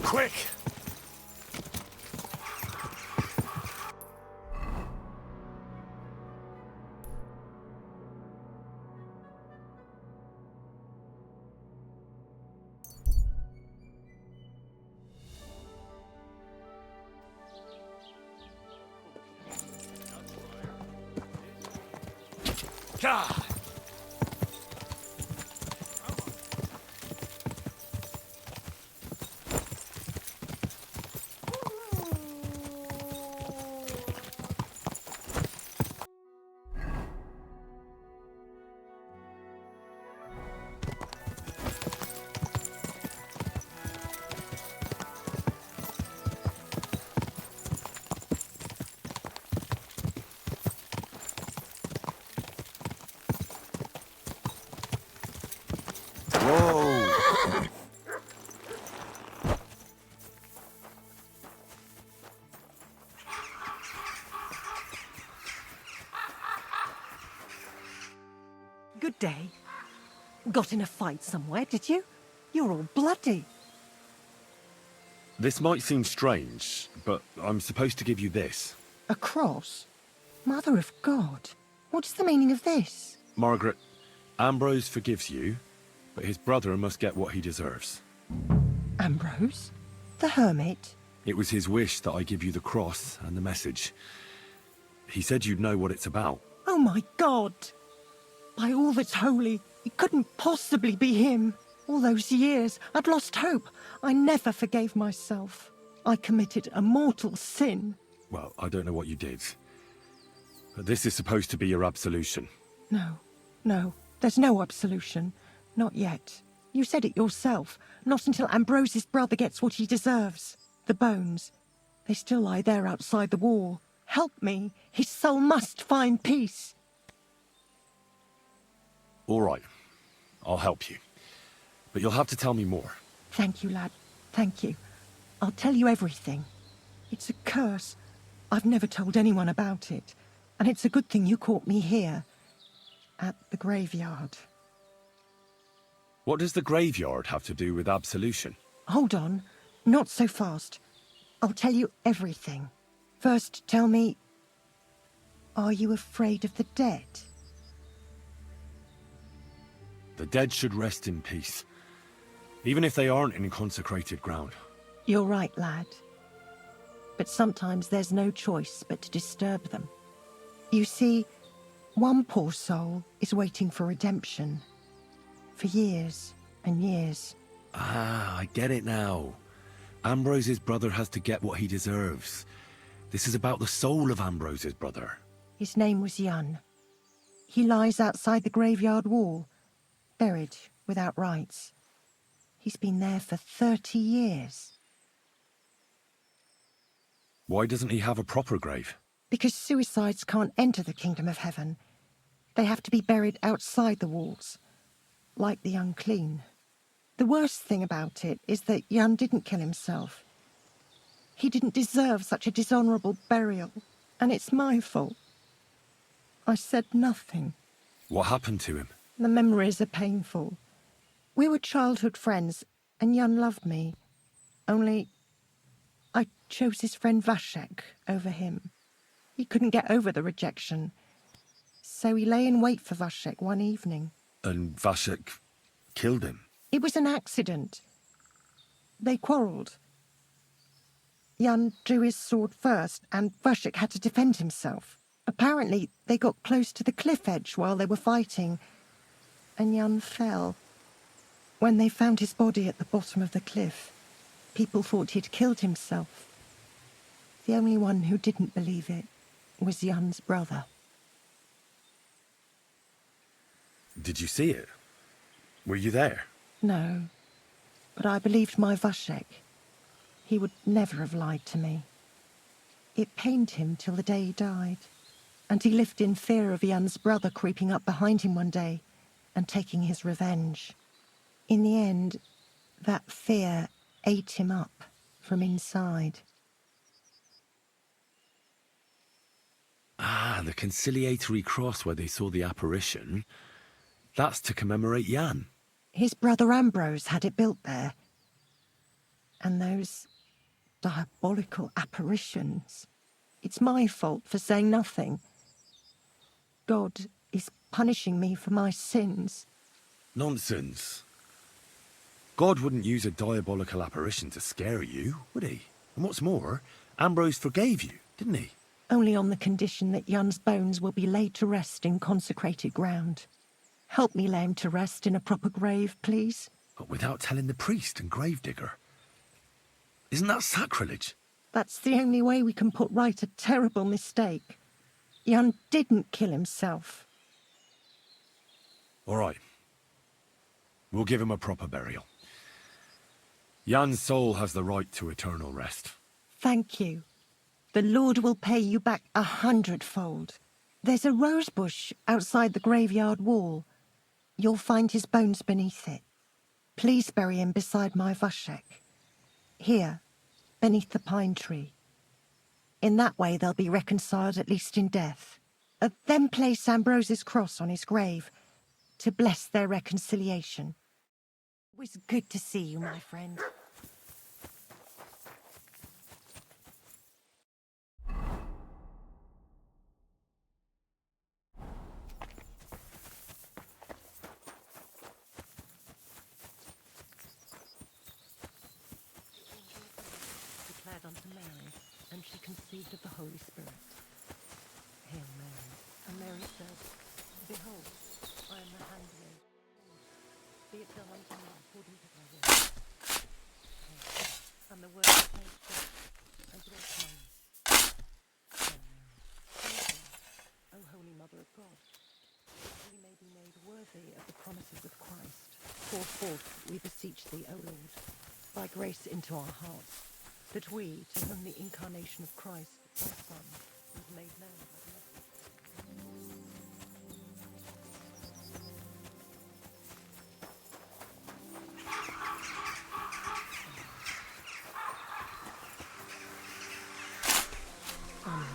Quick! God! Whoa! Good day. Got in a fight somewhere, did you? You're all bloody. This might seem strange, but I'm supposed to give you this. A cross? Mother of God. What's the meaning of this? Margaret, Ambrose forgives you, but his brother must get what he deserves. Ambrose? The hermit? It was his wish that I give you the cross and the message. He said you'd know what it's about. Oh my God! By all that's holy, it couldn't possibly be him. All those years, I'd lost hope. I never forgave myself. I committed a mortal sin. Well, I don't know what you did. But this is supposed to be your absolution. No, there's no absolution. Not yet. You said it yourself. Not until Ambrose's brother gets what he deserves. The bones. They still lie there outside the wall. Help me. His soul must find peace. All right. I'll help you. But you'll have to tell me more. Thank you, lad. Thank you. I'll tell you everything. It's a curse. I've never told anyone about it. And it's a good thing you caught me here. At the graveyard. What does the graveyard have to do with absolution? Hold on. Not so fast. I'll tell you everything. First, tell me... Are you afraid of the dead? The dead should rest in peace. Even if they aren't in consecrated ground. You're right, lad. But sometimes there's no choice but to disturb them. You see, one poor soul is waiting for redemption. For years and years. Ah, I get it now. Ambrose's brother has to get what he deserves. This is about the soul of Ambrose's brother. His name was Jan. He lies outside the graveyard wall, buried without rites. He's been there for 30 years. Why doesn't he have a proper grave? Because suicides can't enter the kingdom of heaven. They have to be buried outside the walls, like the unclean. The worst thing about it is that Jan didn't kill himself. He didn't deserve such a dishonourable burial, and it's my fault. I said nothing. What happened to him? The memories are painful. We were childhood friends, and Jan loved me. Only, I chose his friend Vashek over him. He couldn't get over the rejection. So he lay in wait for Vashek one evening. And Vashek killed him? It was an accident. They quarrelled. Jan drew his sword first, and Vashek had to defend himself. Apparently, they got close to the cliff edge while they were fighting, and Jan fell. When they found his body at the bottom of the cliff, people thought he'd killed himself. The only one who didn't believe it was Jan's brother. Did you see it? Were you there? No, but I believed my Vashek. He would never have lied to me. It pained him till the day he died, and he lived in fear of Jan's brother creeping up behind him one day and taking his revenge. In the end, that fear ate him up from inside. Ah, the conciliatory cross where they saw the apparition. That's to commemorate Jan. His brother Ambrose had it built there. And those diabolical apparitions. It's my fault for saying nothing. God is punishing me for my sins. Nonsense. God wouldn't use a diabolical apparition to scare you, would he? And what's more, Ambrose forgave you, didn't he? Only on the condition that Jan's bones will be laid to rest in consecrated ground. Help me lay him to rest in a proper grave, please. But without telling the priest and gravedigger. Isn't that sacrilege? That's the only way we can put right a terrible mistake. Jan didn't kill himself. All right. We'll give him a proper burial. Jan's soul has the right to eternal rest. Thank you. The Lord will pay you back 100-fold. There's a rose bush outside the graveyard wall. You'll find his bones beneath it. Please bury him beside my Vashek. Here, beneath the pine tree. In that way they'll be reconciled at least in death. Then place Ambrose's cross on his grave to bless their reconciliation. It was good to see you, my friend. Declared unto Mary, and she conceived of the Holy Spirit. Hail Mary. And Mary said, Behold, I am the handmaid. Be it done unto me according to thy will. And the word became flesh and dwelt among us. Hail Mary. Praise thee, O Holy Mother of God, that we may be made worthy of the promises of Christ. Pour forth, we beseech thee, O Lord, thy grace into our hearts, that we, to whom the incarnation of Christ, thy Son, was made known by the message. Amen.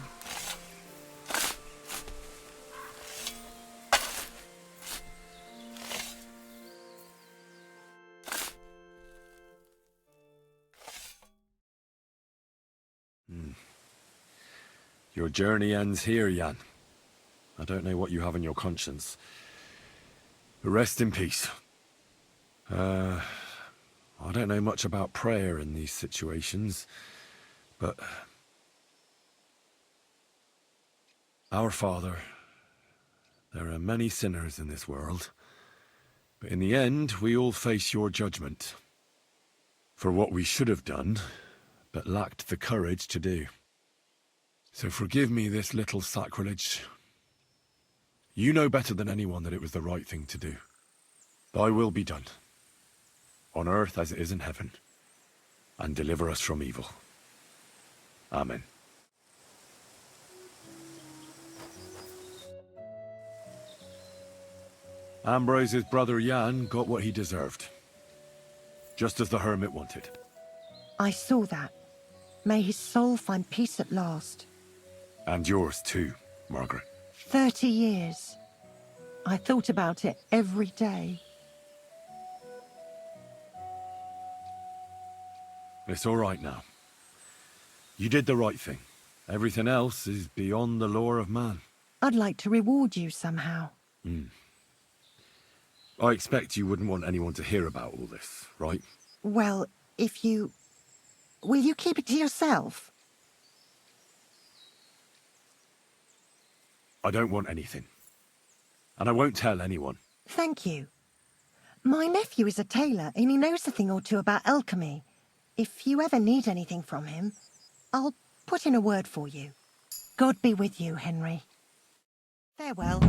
Your journey ends here, Jan. I don't know what you have on your conscience. But rest in peace. I don't know much about prayer in these situations, but... Our Father, there are many sinners in this world, but in the end, we all face your judgment for what we should have done, but lacked the courage to do. So forgive me this little sacrilege. You know better than anyone that it was the right thing to do. Thy will be done, on earth as it is in heaven, and deliver us from evil. Amen. Ambrose's brother Jan got what he deserved, just as the hermit wanted. I saw that. May his soul find peace at last. And yours too, Margaret. 30 years. I thought about it every day. It's all right now. You did the right thing. Everything else is beyond the law of man. I'd like to reward you somehow. I expect you wouldn't want anyone to hear about all this, right? Well, if you... Will you keep it to yourself? I don't want anything. And I won't tell anyone. Thank you. My nephew is a tailor and he knows a thing or two about alchemy. If you ever need anything from him, I'll put in a word for you. God be with you, Henry. Farewell.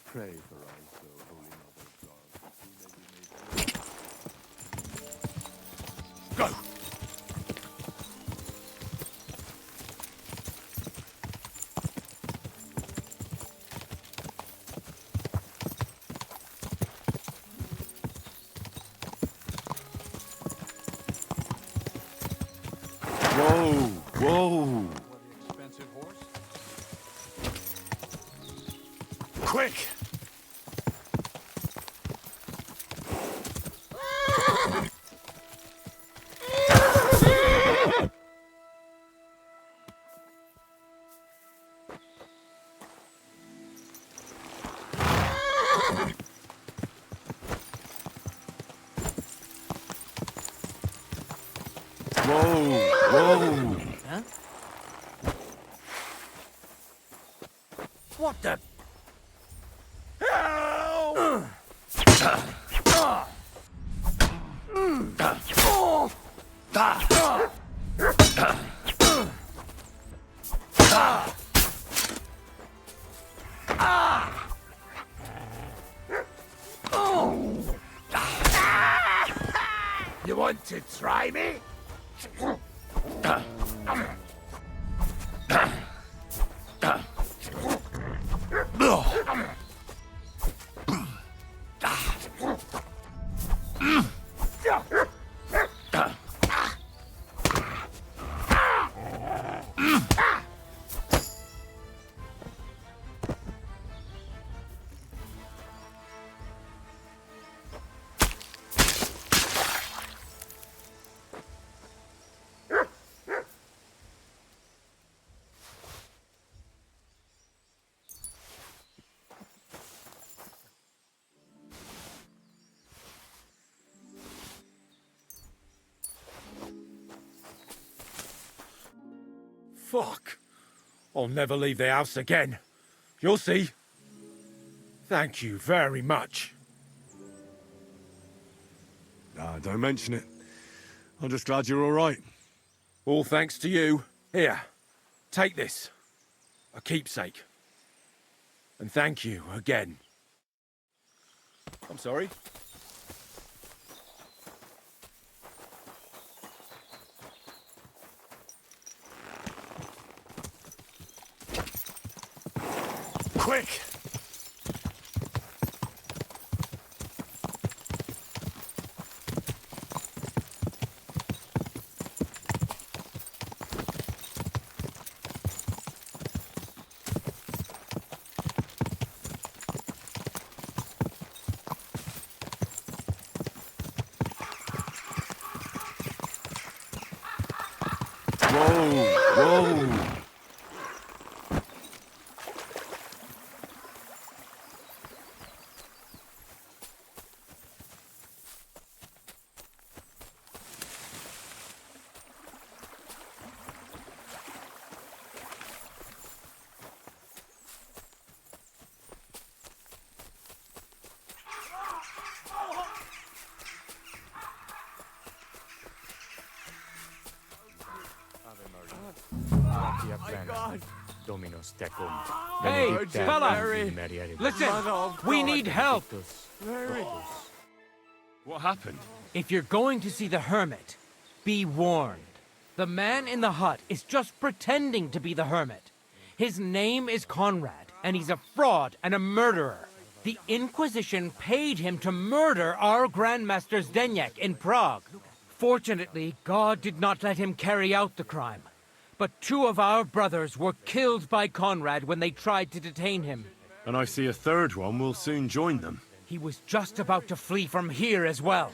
Pray for us, O Holy Mother of God, that we may be made... Go! Whoa! Whoa! Expensive horse? Quick! Whoa! Whoa! Huh? What the... You want to try me? Fuck. I'll never leave the house again. You'll see. Thank you very much. Ah, don't mention it. I'm just glad you're all right. All thanks to you. Here, take this. A keepsake. And thank you again. I'm sorry. Quick! Whoa! Hey, fella! Listen, we need help! What happened? If you're going to see the hermit, be warned. The man in the hut is just pretending to be the hermit. His name is Conrad, and he's a fraud and a murderer. The Inquisition paid him to murder our Grandmaster Zdeněk in Prague. Fortunately, God did not let him carry out the crime. But 2 of our brothers were killed by Conrad when they tried to detain him. And I see a third one will soon join them. He was just about to flee from here as well.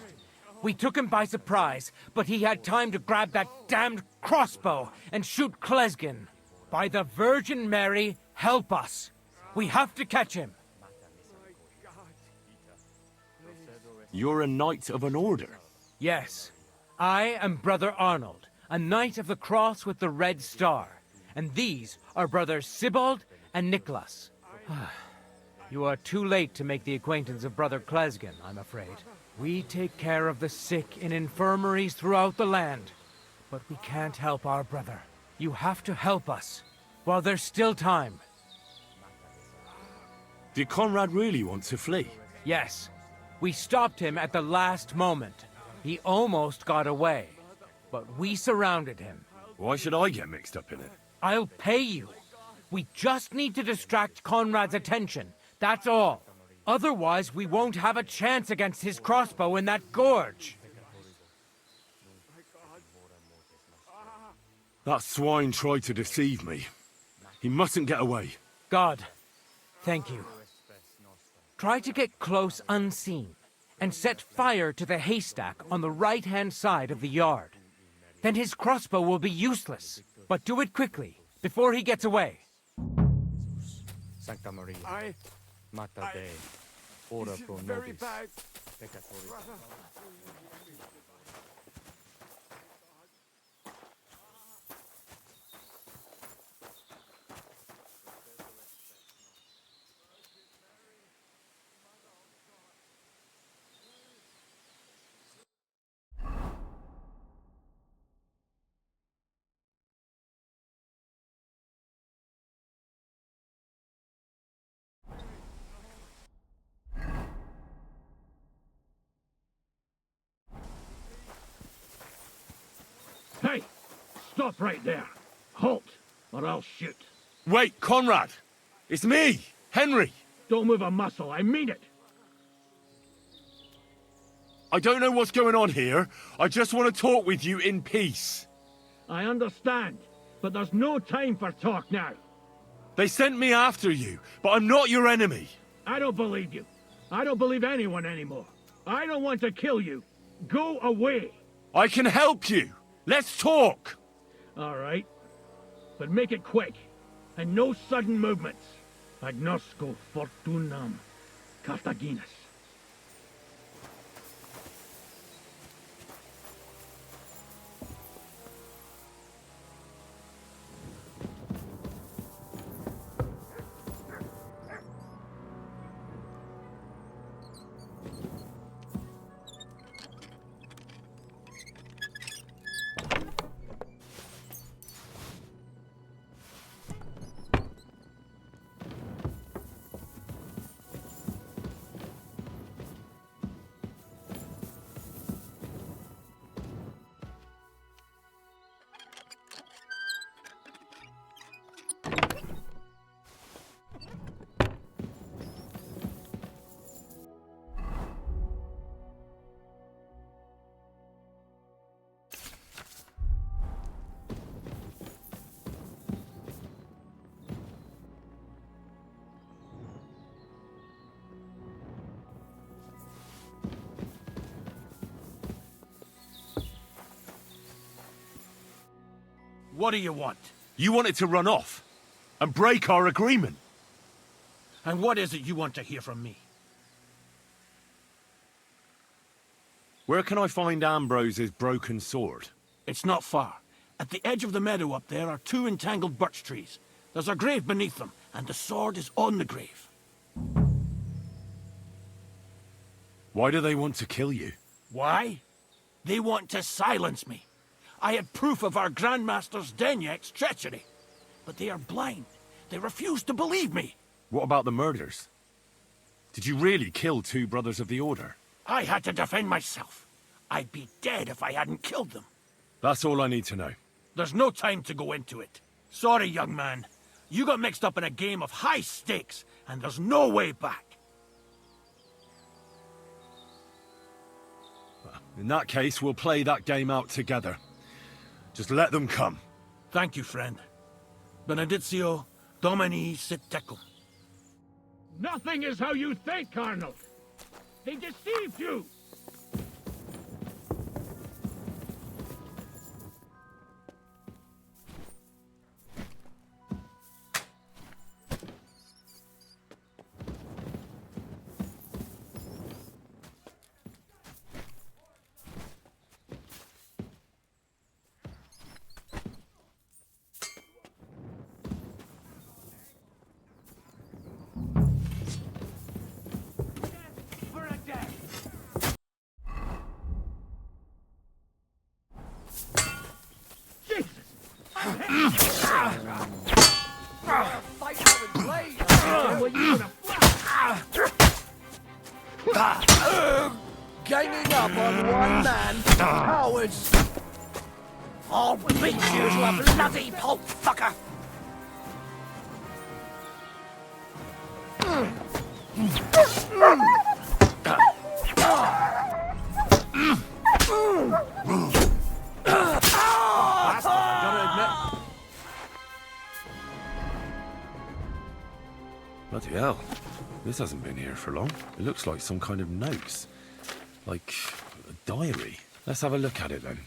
We took him by surprise, but he had time to grab that damned crossbow and shoot Klesgin. By the Virgin Mary, help us. We have to catch him. You're a knight of an order? Yes. I am Brother Arnold, a knight of the cross with the red star. And these are brothers Sibald and Nicholas. You are too late to make the acquaintance of Brother Klesgin, I'm afraid. We take care of the sick in infirmaries throughout the land. But we can't help our brother. You have to help us, while there's still time. Did Conrad really want to flee? Yes. We stopped him at the last moment. He almost got away, but we surrounded him. Why should I get mixed up in it? I'll pay you. We just need to distract Conrad's attention, that's all. Otherwise, we won't have a chance against his crossbow in that gorge. That swine tried to deceive me. He mustn't get away. God, thank you. Try to get close unseen, and set fire to the haystack on the right-hand side of the yard. Then his crossbow will be useless, but do it quickly, before he gets away. Sancta Maria, Mater Dei, ora pro nobis peccatoribus. Hey! Stop right there! Halt, or I'll shoot. Wait, Conrad! It's me! Henry! Don't move a muscle, I mean it! I don't know what's going on here. I just want to talk with you in peace. I understand, but there's no time for talk now. They sent me after you, but I'm not your enemy. I don't believe you. I don't believe anyone anymore. I don't want to kill you. Go away. I can help you. Let's talk. All right. But make it quick. And no sudden movements. Agnosco fortunam Cartaginus. What do you want? You wanted to run off and break our agreement. And what is it you want to hear from me? Where can I find Ambrose's broken sword? It's not far. At the edge of the meadow up there are 2 entangled birch trees. There's a grave beneath them, and the sword is on the grave. Why do they want to kill you? Why? They want to silence me. I had proof of our Grandmaster's Denyek's treachery. But they are blind. They refuse to believe me. What about the murders? Did you really kill 2 brothers of the Order? I had to defend myself. I'd be dead if I hadn't killed them. That's all I need to know. There's no time to go into it. Sorry, young man. You got mixed up in a game of high stakes, and there's no way back. In that case, we'll play that game out together. Just let them come. Thank you, friend. Benedictio Domini sit tecum. Nothing is how you think, Arnold. They deceived you. Ganging up on one man, cowards! I'll beat you to a bloody pulp fucker! Bloody hell. This hasn't been here for long. It looks like some kind of notes. Like a diary. Let's have a look at it then.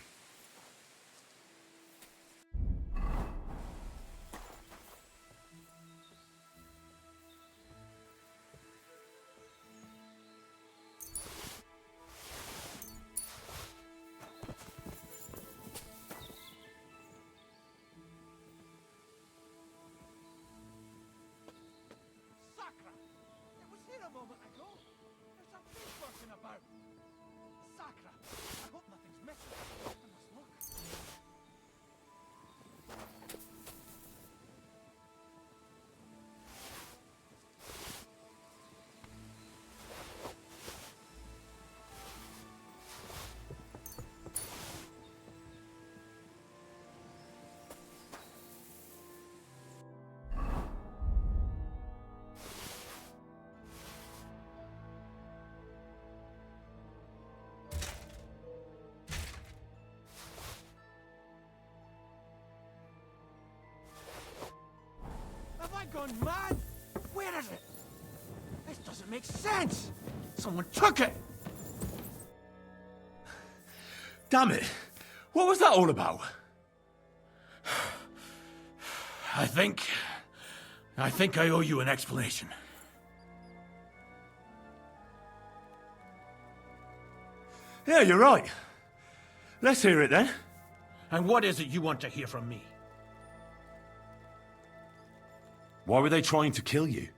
gone mad? Where is it? This doesn't make sense. Someone took it. Damn it! What was that all about? I think I owe you an explanation. Yeah, you're right. Let's hear it then. And what is it you want to hear from me? Why were they trying to kill you?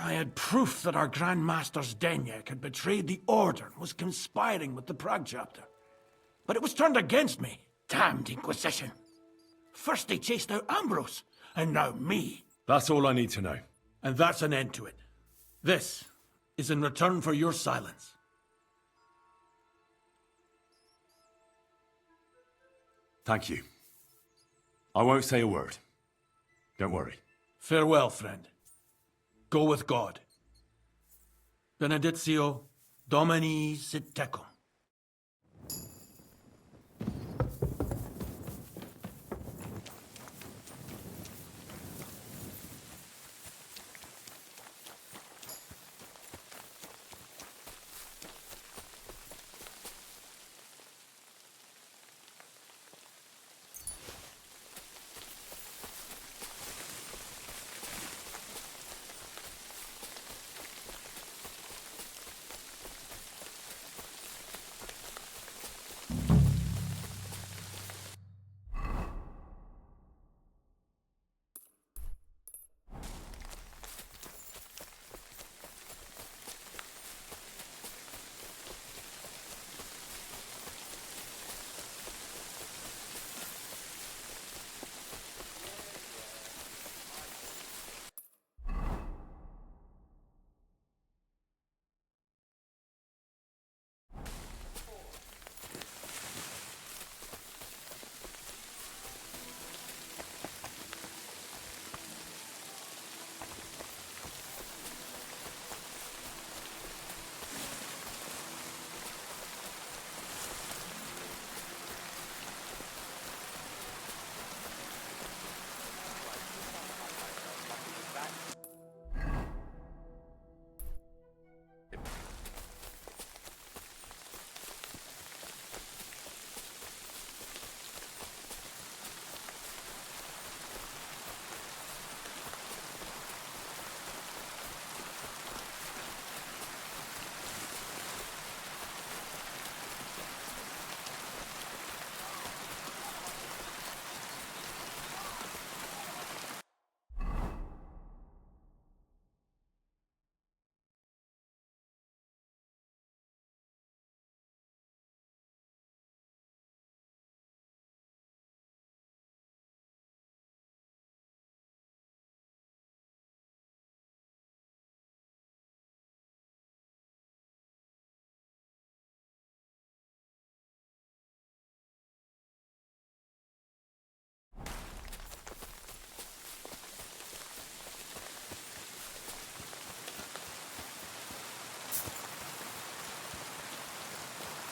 I had proof that our Grand Master Zdeněk had betrayed the Order and was conspiring with the Prague chapter. But it was turned against me. Damned Inquisition. First they chased out Ambrose, and now me. That's all I need to know. And that's an end to it. This is in return for your silence. Thank you. I won't say a word. Don't worry. Farewell, friend. Go with God. Benedictio Domini sit tecum.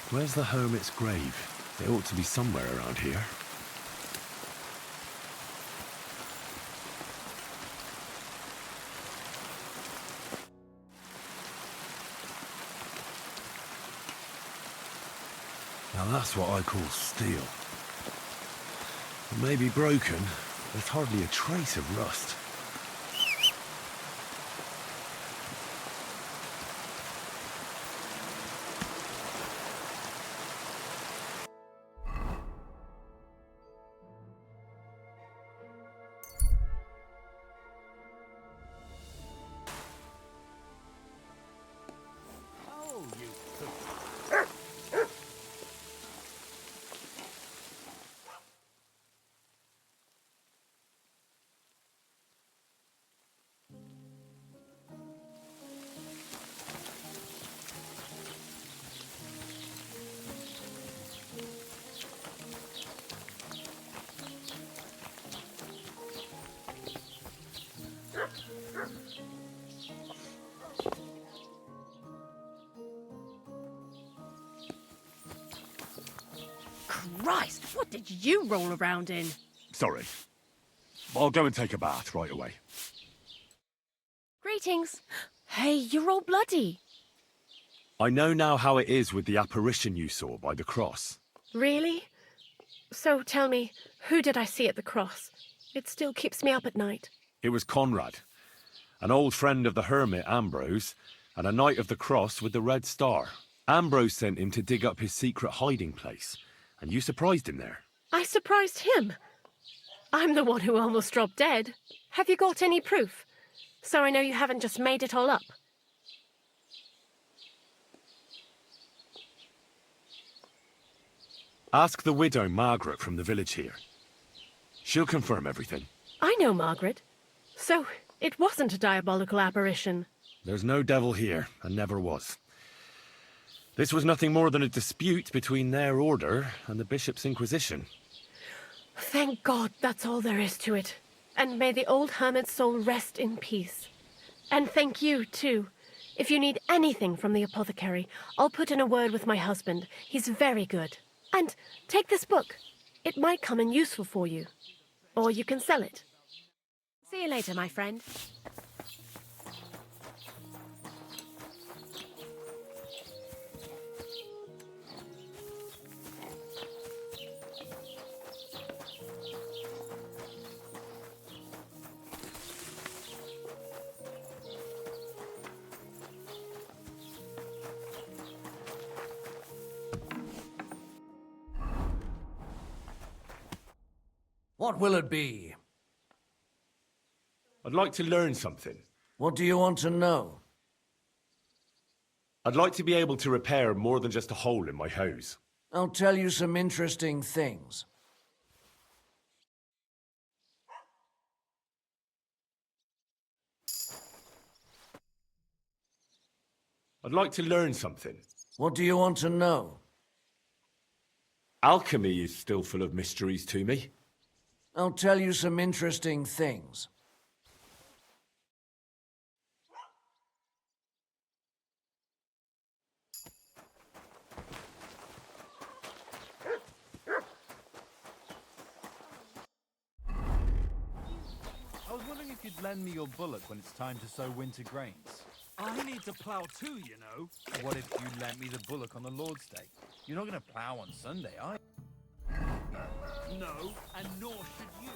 Where's the hermit's grave? It ought to be somewhere around here. Now that's what I call steel. It may be broken, but there's hardly a trace of rust. Christ, what did you roll around in? Sorry. I'll go and take a bath right away. Greetings. Hey, you're all bloody. I know now how it is with the apparition you saw by the cross. Really? So tell me, who did I see at the cross? It still keeps me up at night. It was Conrad, an old friend of the hermit Ambrose, and a knight of the cross with the red star. Ambrose sent him to dig up his secret hiding place, and you surprised him there. I surprised him. I'm the one who almost dropped dead. Have you got any proof? So I know you haven't just made it all up. Ask the widow Margaret from the village here. She'll confirm everything. I know Margaret. So it wasn't a diabolical apparition. There's no devil here, and never was. This was nothing more than a dispute between their order and the bishop's inquisition. Thank God that's all there is to it. And may the old hermit's soul rest in peace. And thank you, too. If you need anything from the apothecary, I'll put in a word with my husband. He's very good. And take this book. It might come in useful for you. Or you can sell it. See you later, my friend. What will it be? I'd like to learn something. What do you want to know? I'd like to be able to repair more than just a hole in my hose. I'll tell you some interesting things. I'd like to learn something. What do you want to know? Alchemy is still full of mysteries to me. I'll tell you some interesting things. I was wondering if you'd lend me your bullock when it's time to sow winter grains. I need to plough too, you know. What if you lent me the bullock on the Lord's Day? You're not going to plough on Sunday, are you? No, and nor should you.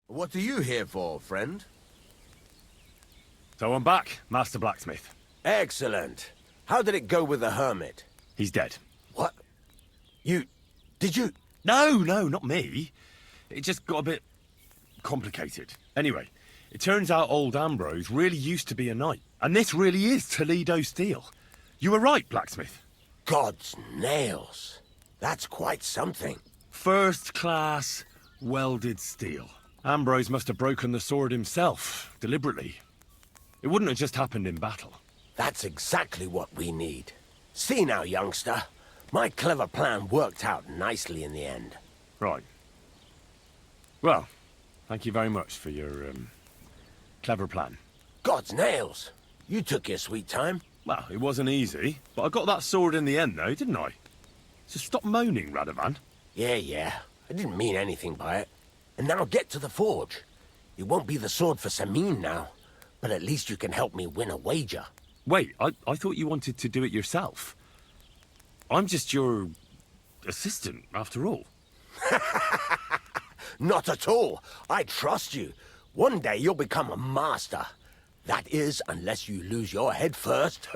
What are you here for, friend? So I'm back, Master Blacksmith. Excellent. How did it go with the hermit? He's dead. What? Did you? No, not me. It just got a bit complicated. Anyway, it turns out old Ambrose really used to be a knight. And this really is Toledo steel. You were right, Blacksmith. God's nails. That's quite something. First class welded steel. Ambrose must have broken the sword himself, deliberately. It wouldn't have just happened in battle. That's exactly what we need. See now, youngster. My clever plan worked out nicely in the end. Right. Well, thank you very much for your, clever plan. God's nails. You took your sweet time. Well, it wasn't easy, but I got that sword in the end, though, didn't I? So stop moaning, Radovan. Yeah. I didn't mean anything by it. And now get to the forge. It won't be the sword for Samin now, but at least you can help me win a wager. Wait, I thought you wanted to do it yourself. I'm just your assistant, after all. Not at all. I trust you. One day you'll become a master. That is, unless you lose your head first.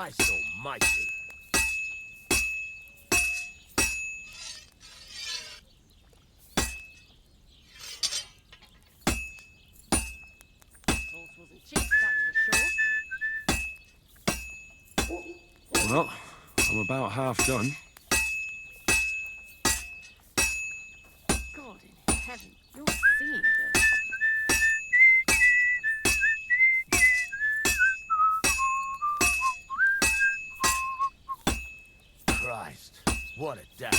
Christ almighty. Horse wasn't cheap, that's for sure. Well, I'm about half done. God in heaven, you're seeing this. Christ, what a day.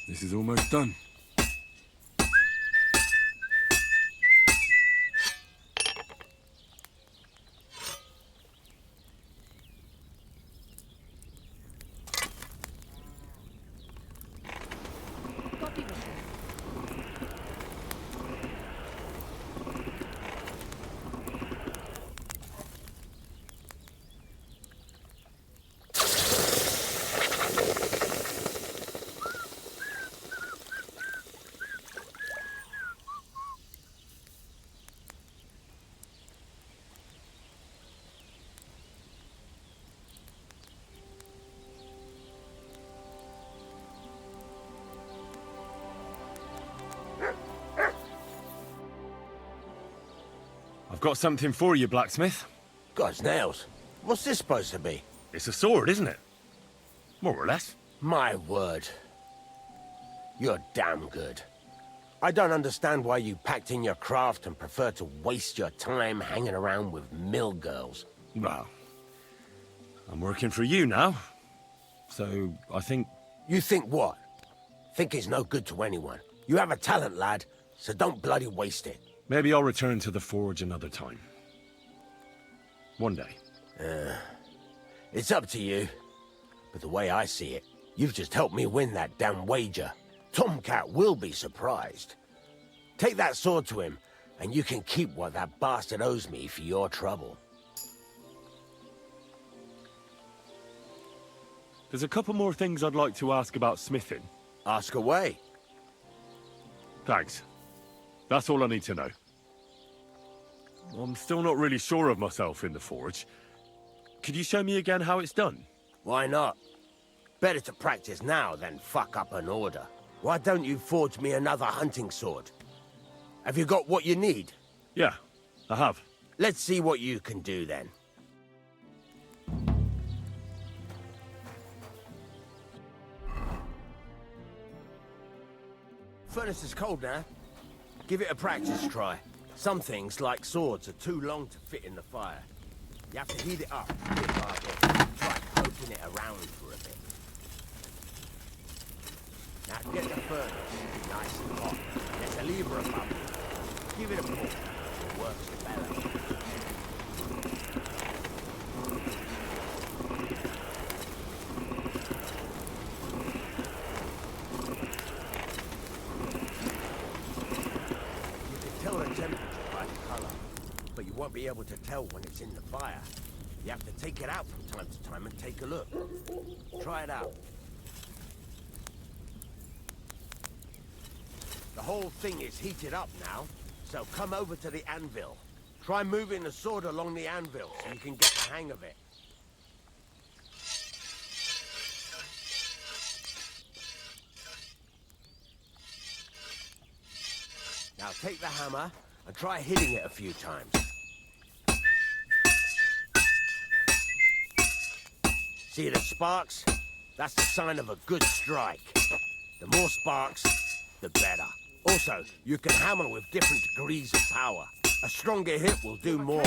This is almost done. Copy with you. I've got something for you, blacksmith. God's nails. What's this supposed to be? It's a sword, isn't it? More or less. My word. You're damn good. I don't understand why you packed in your craft and prefer to waste your time hanging around with mill girls. Well, I'm working for you now. So, I think... You think what? Think it's no good to anyone. You have a talent, lad, so don't bloody waste it. Maybe I'll return to the forge another time. One day. It's up to you. But the way I see it, you've just helped me win that damn wager. Tomcat will be surprised. Take that sword to him, and you can keep what that bastard owes me for your trouble. There's a couple more things I'd like to ask about smithing. Ask away. Thanks. That's all I need to know. I'm still not really sure of myself in the forge. Could you show me again how it's done? Why not? Better to practice now than fuck up an order. Why don't you forge me another hunting sword? Have you got what you need? Yeah, I have. Let's see what you can do then. Furnace is cold now. Give it a practice try. Some things, like swords, are too long to fit in the fire. You have to heat it up bit by bit. Try poking it around for a bit. Now get the furnace nice and hot. There's a lever above it. Give it a pull. It works better. Tell the temperature by the color, but you won't be able to tell when it's in the fire. You have to take it out from time to time and take a look. Try it out. The whole thing is heated up now, so come over to the anvil. Try moving the sword along the anvil so you can get the hang of it. Now take the hammer and try hitting it a few times. See the sparks? That's the sign of a good strike. The more sparks, the better. Also, you can hammer with different degrees of power. A stronger hit will do more,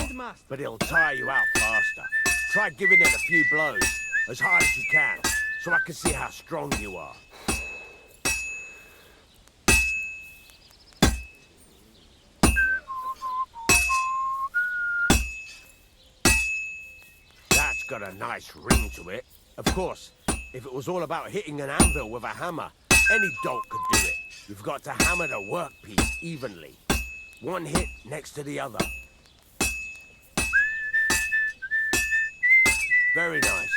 but it'll tire you out faster. Try giving it a few blows, as hard as you can, so I can see how strong you are. That's got a nice ring to it. Of course, if it was all about hitting an anvil with a hammer, any dolt could do it. You've got to hammer the workpiece evenly. One hit next to the other. Very nice.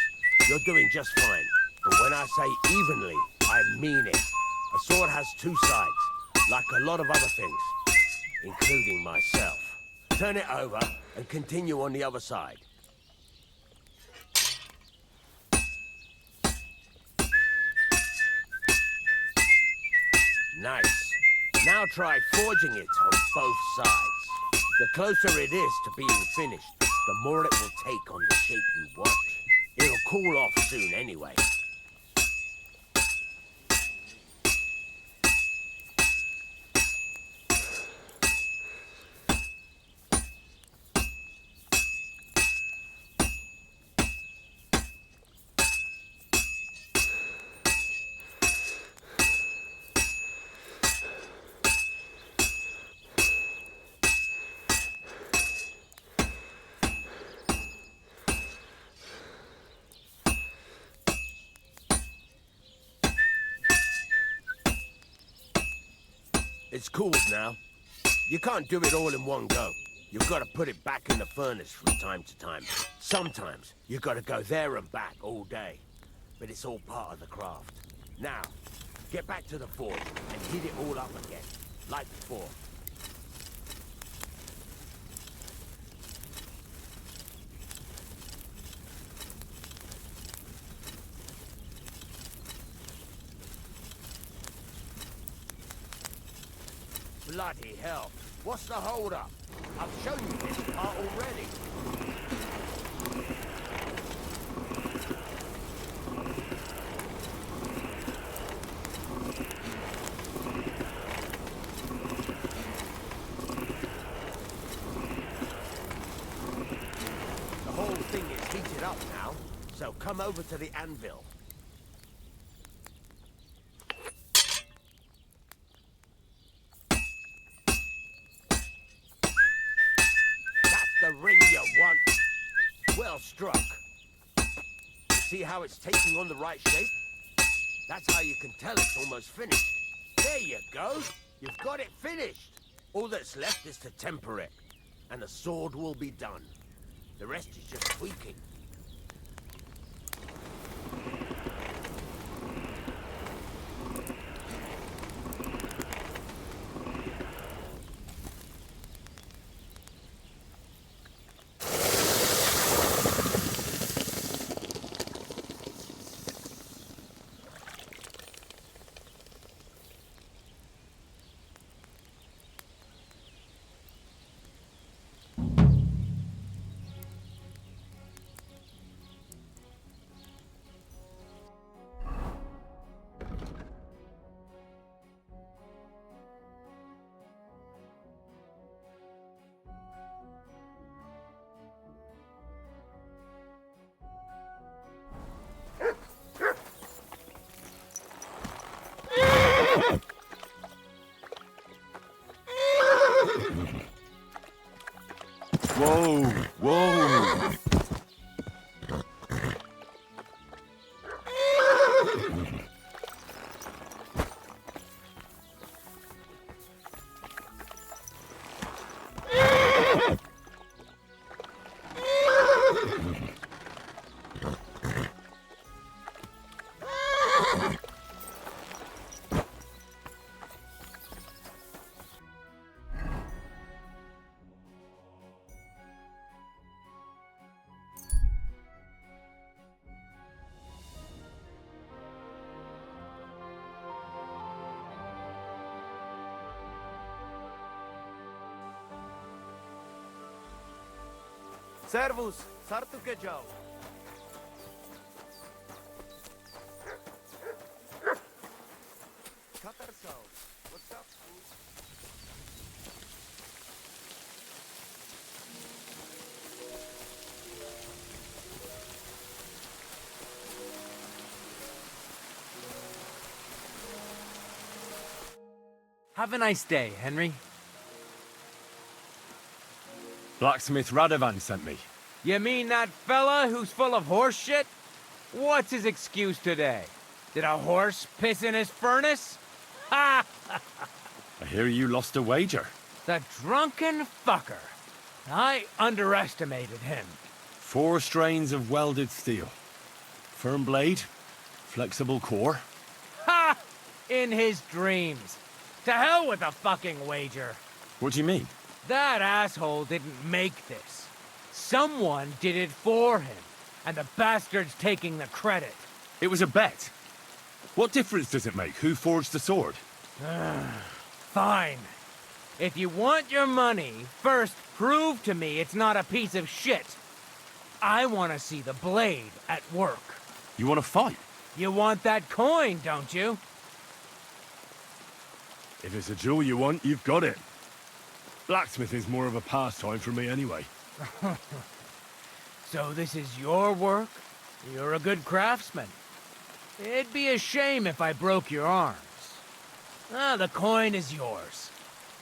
You're doing just fine. But when I say evenly, I mean it. A sword has two sides, like a lot of other things, including myself. Turn it over and continue on the other side. Nice. Now try forging it on both sides. The closer it is to being finished, the more it will take on the shape you want. It'll cool off soon anyway. It's cooled now. You can't do it all in one go. You've got to put it back in the furnace from time to time. Sometimes you've got to go there and back all day. But it's all part of the craft. Now, get back to the forge and heat it all up again, like before. Bloody hell. What's the hold-up? I've shown you this part already. The whole thing is heated up now, so come over to the anvil. The ring you want. Well struck. See how it's taking on the right shape? That's how you can tell it's almost finished. There you go. You've got it finished. All that's left is to temper it, and the sword will be done. The rest is just tweaking. Whoa, whoa. Servus, sartu ke jau. Katarsau, what's up? Have a nice day, Henry. Blacksmith Radovan sent me. You mean that fella who's full of horse shit? What's his excuse today? Did a horse piss in his furnace? Ha! I hear you lost a wager. The drunken fucker. I underestimated him. 4 strains of welded steel. Firm blade, flexible core. Ha! In his dreams. To hell with the fucking wager. What do you mean? That asshole didn't make this. Someone did it for him, and the bastard's taking the credit. It was a bet. What difference does it make who forged the sword? Fine. If you want your money, first prove to me it's not a piece of shit. I want to see the blade at work. You want to fight? You want that coin, don't you? If it's a jewel you want, you've got it. Blacksmith is more of a pastime for me anyway. So this is your work? You're a good craftsman. It'd be a shame if I broke your arms. The coin is yours.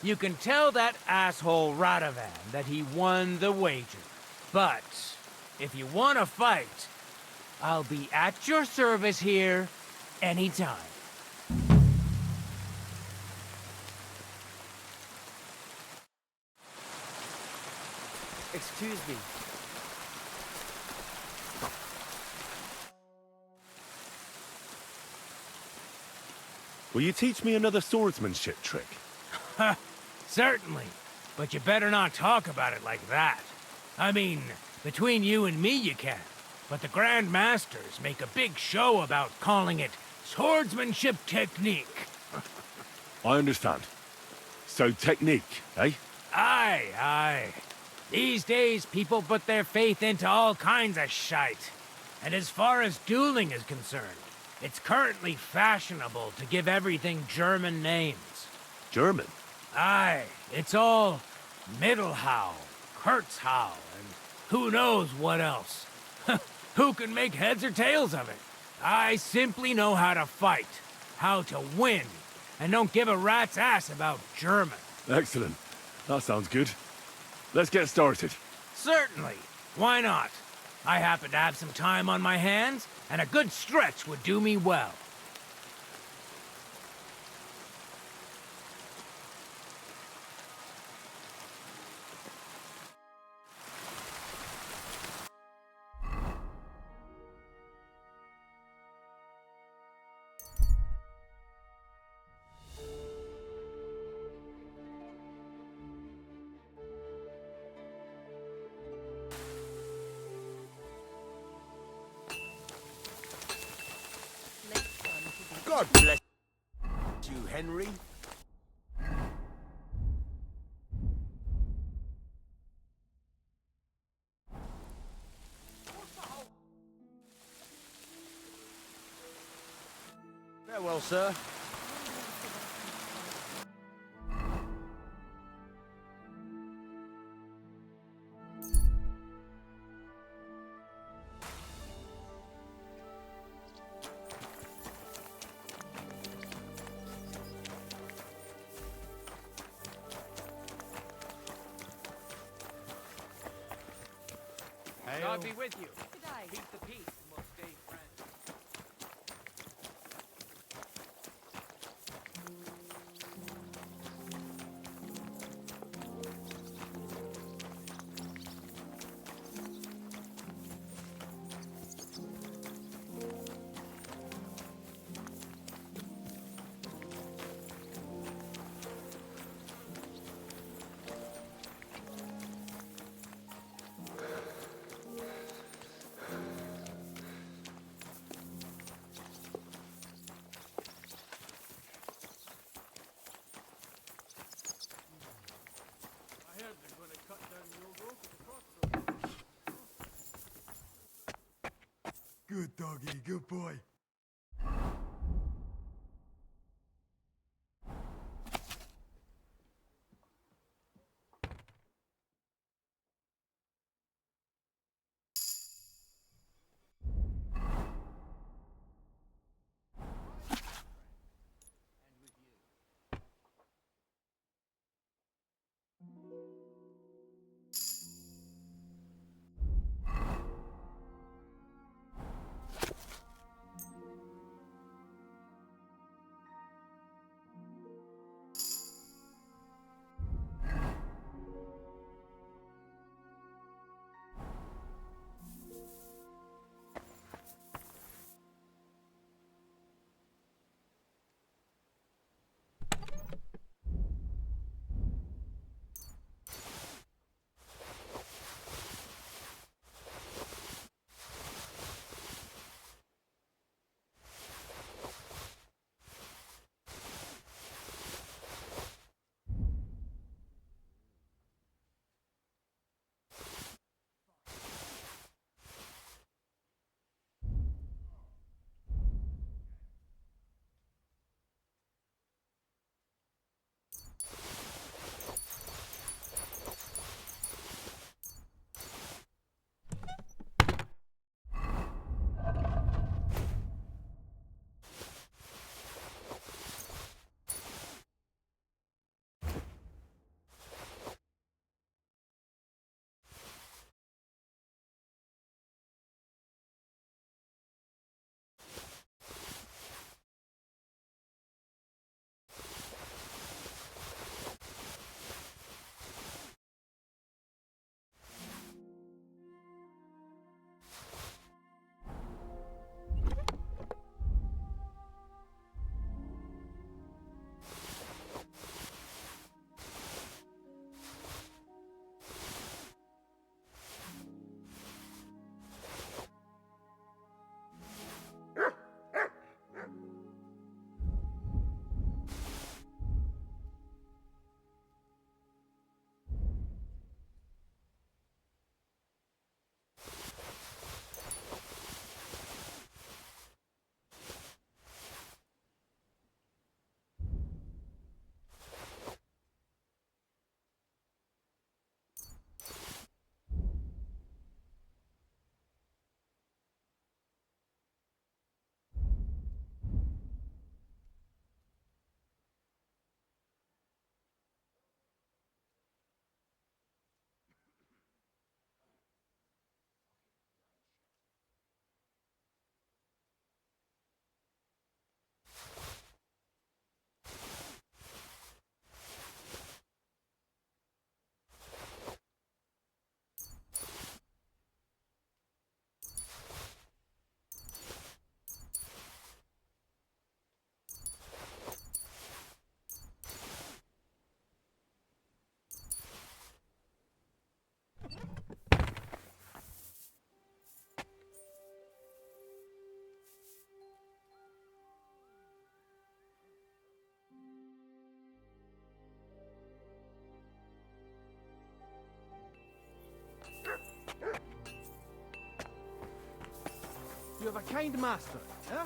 You can tell that asshole Radovan that he won the wager. But if you want to fight, I'll be at your service here anytime. Excuse me. Will you teach me another swordsmanship trick? Certainly. But you better not talk about it like that. I mean, between you and me you can. But the Grand Masters make a big show about calling it swordsmanship technique. I understand. So technique, eh? Aye, aye. These days, people put their faith into all kinds of shite. And as far as dueling is concerned, it's currently fashionable to give everything German names. German? Aye, it's all Mittelhau, Kurzhau, and who knows what else. Who can make heads or tails of it? I simply know how to fight, how to win, and don't give a rat's ass about German. Excellent. That sounds good. Let's get started. Certainly. Why not? I happen to have some time on my hands, and a good stretch would do me well. God bless you, Henry. Farewell, sir. God be with you. Keep the peace and we'll stay friends. Good doggy, good boy. You have a kind master, eh?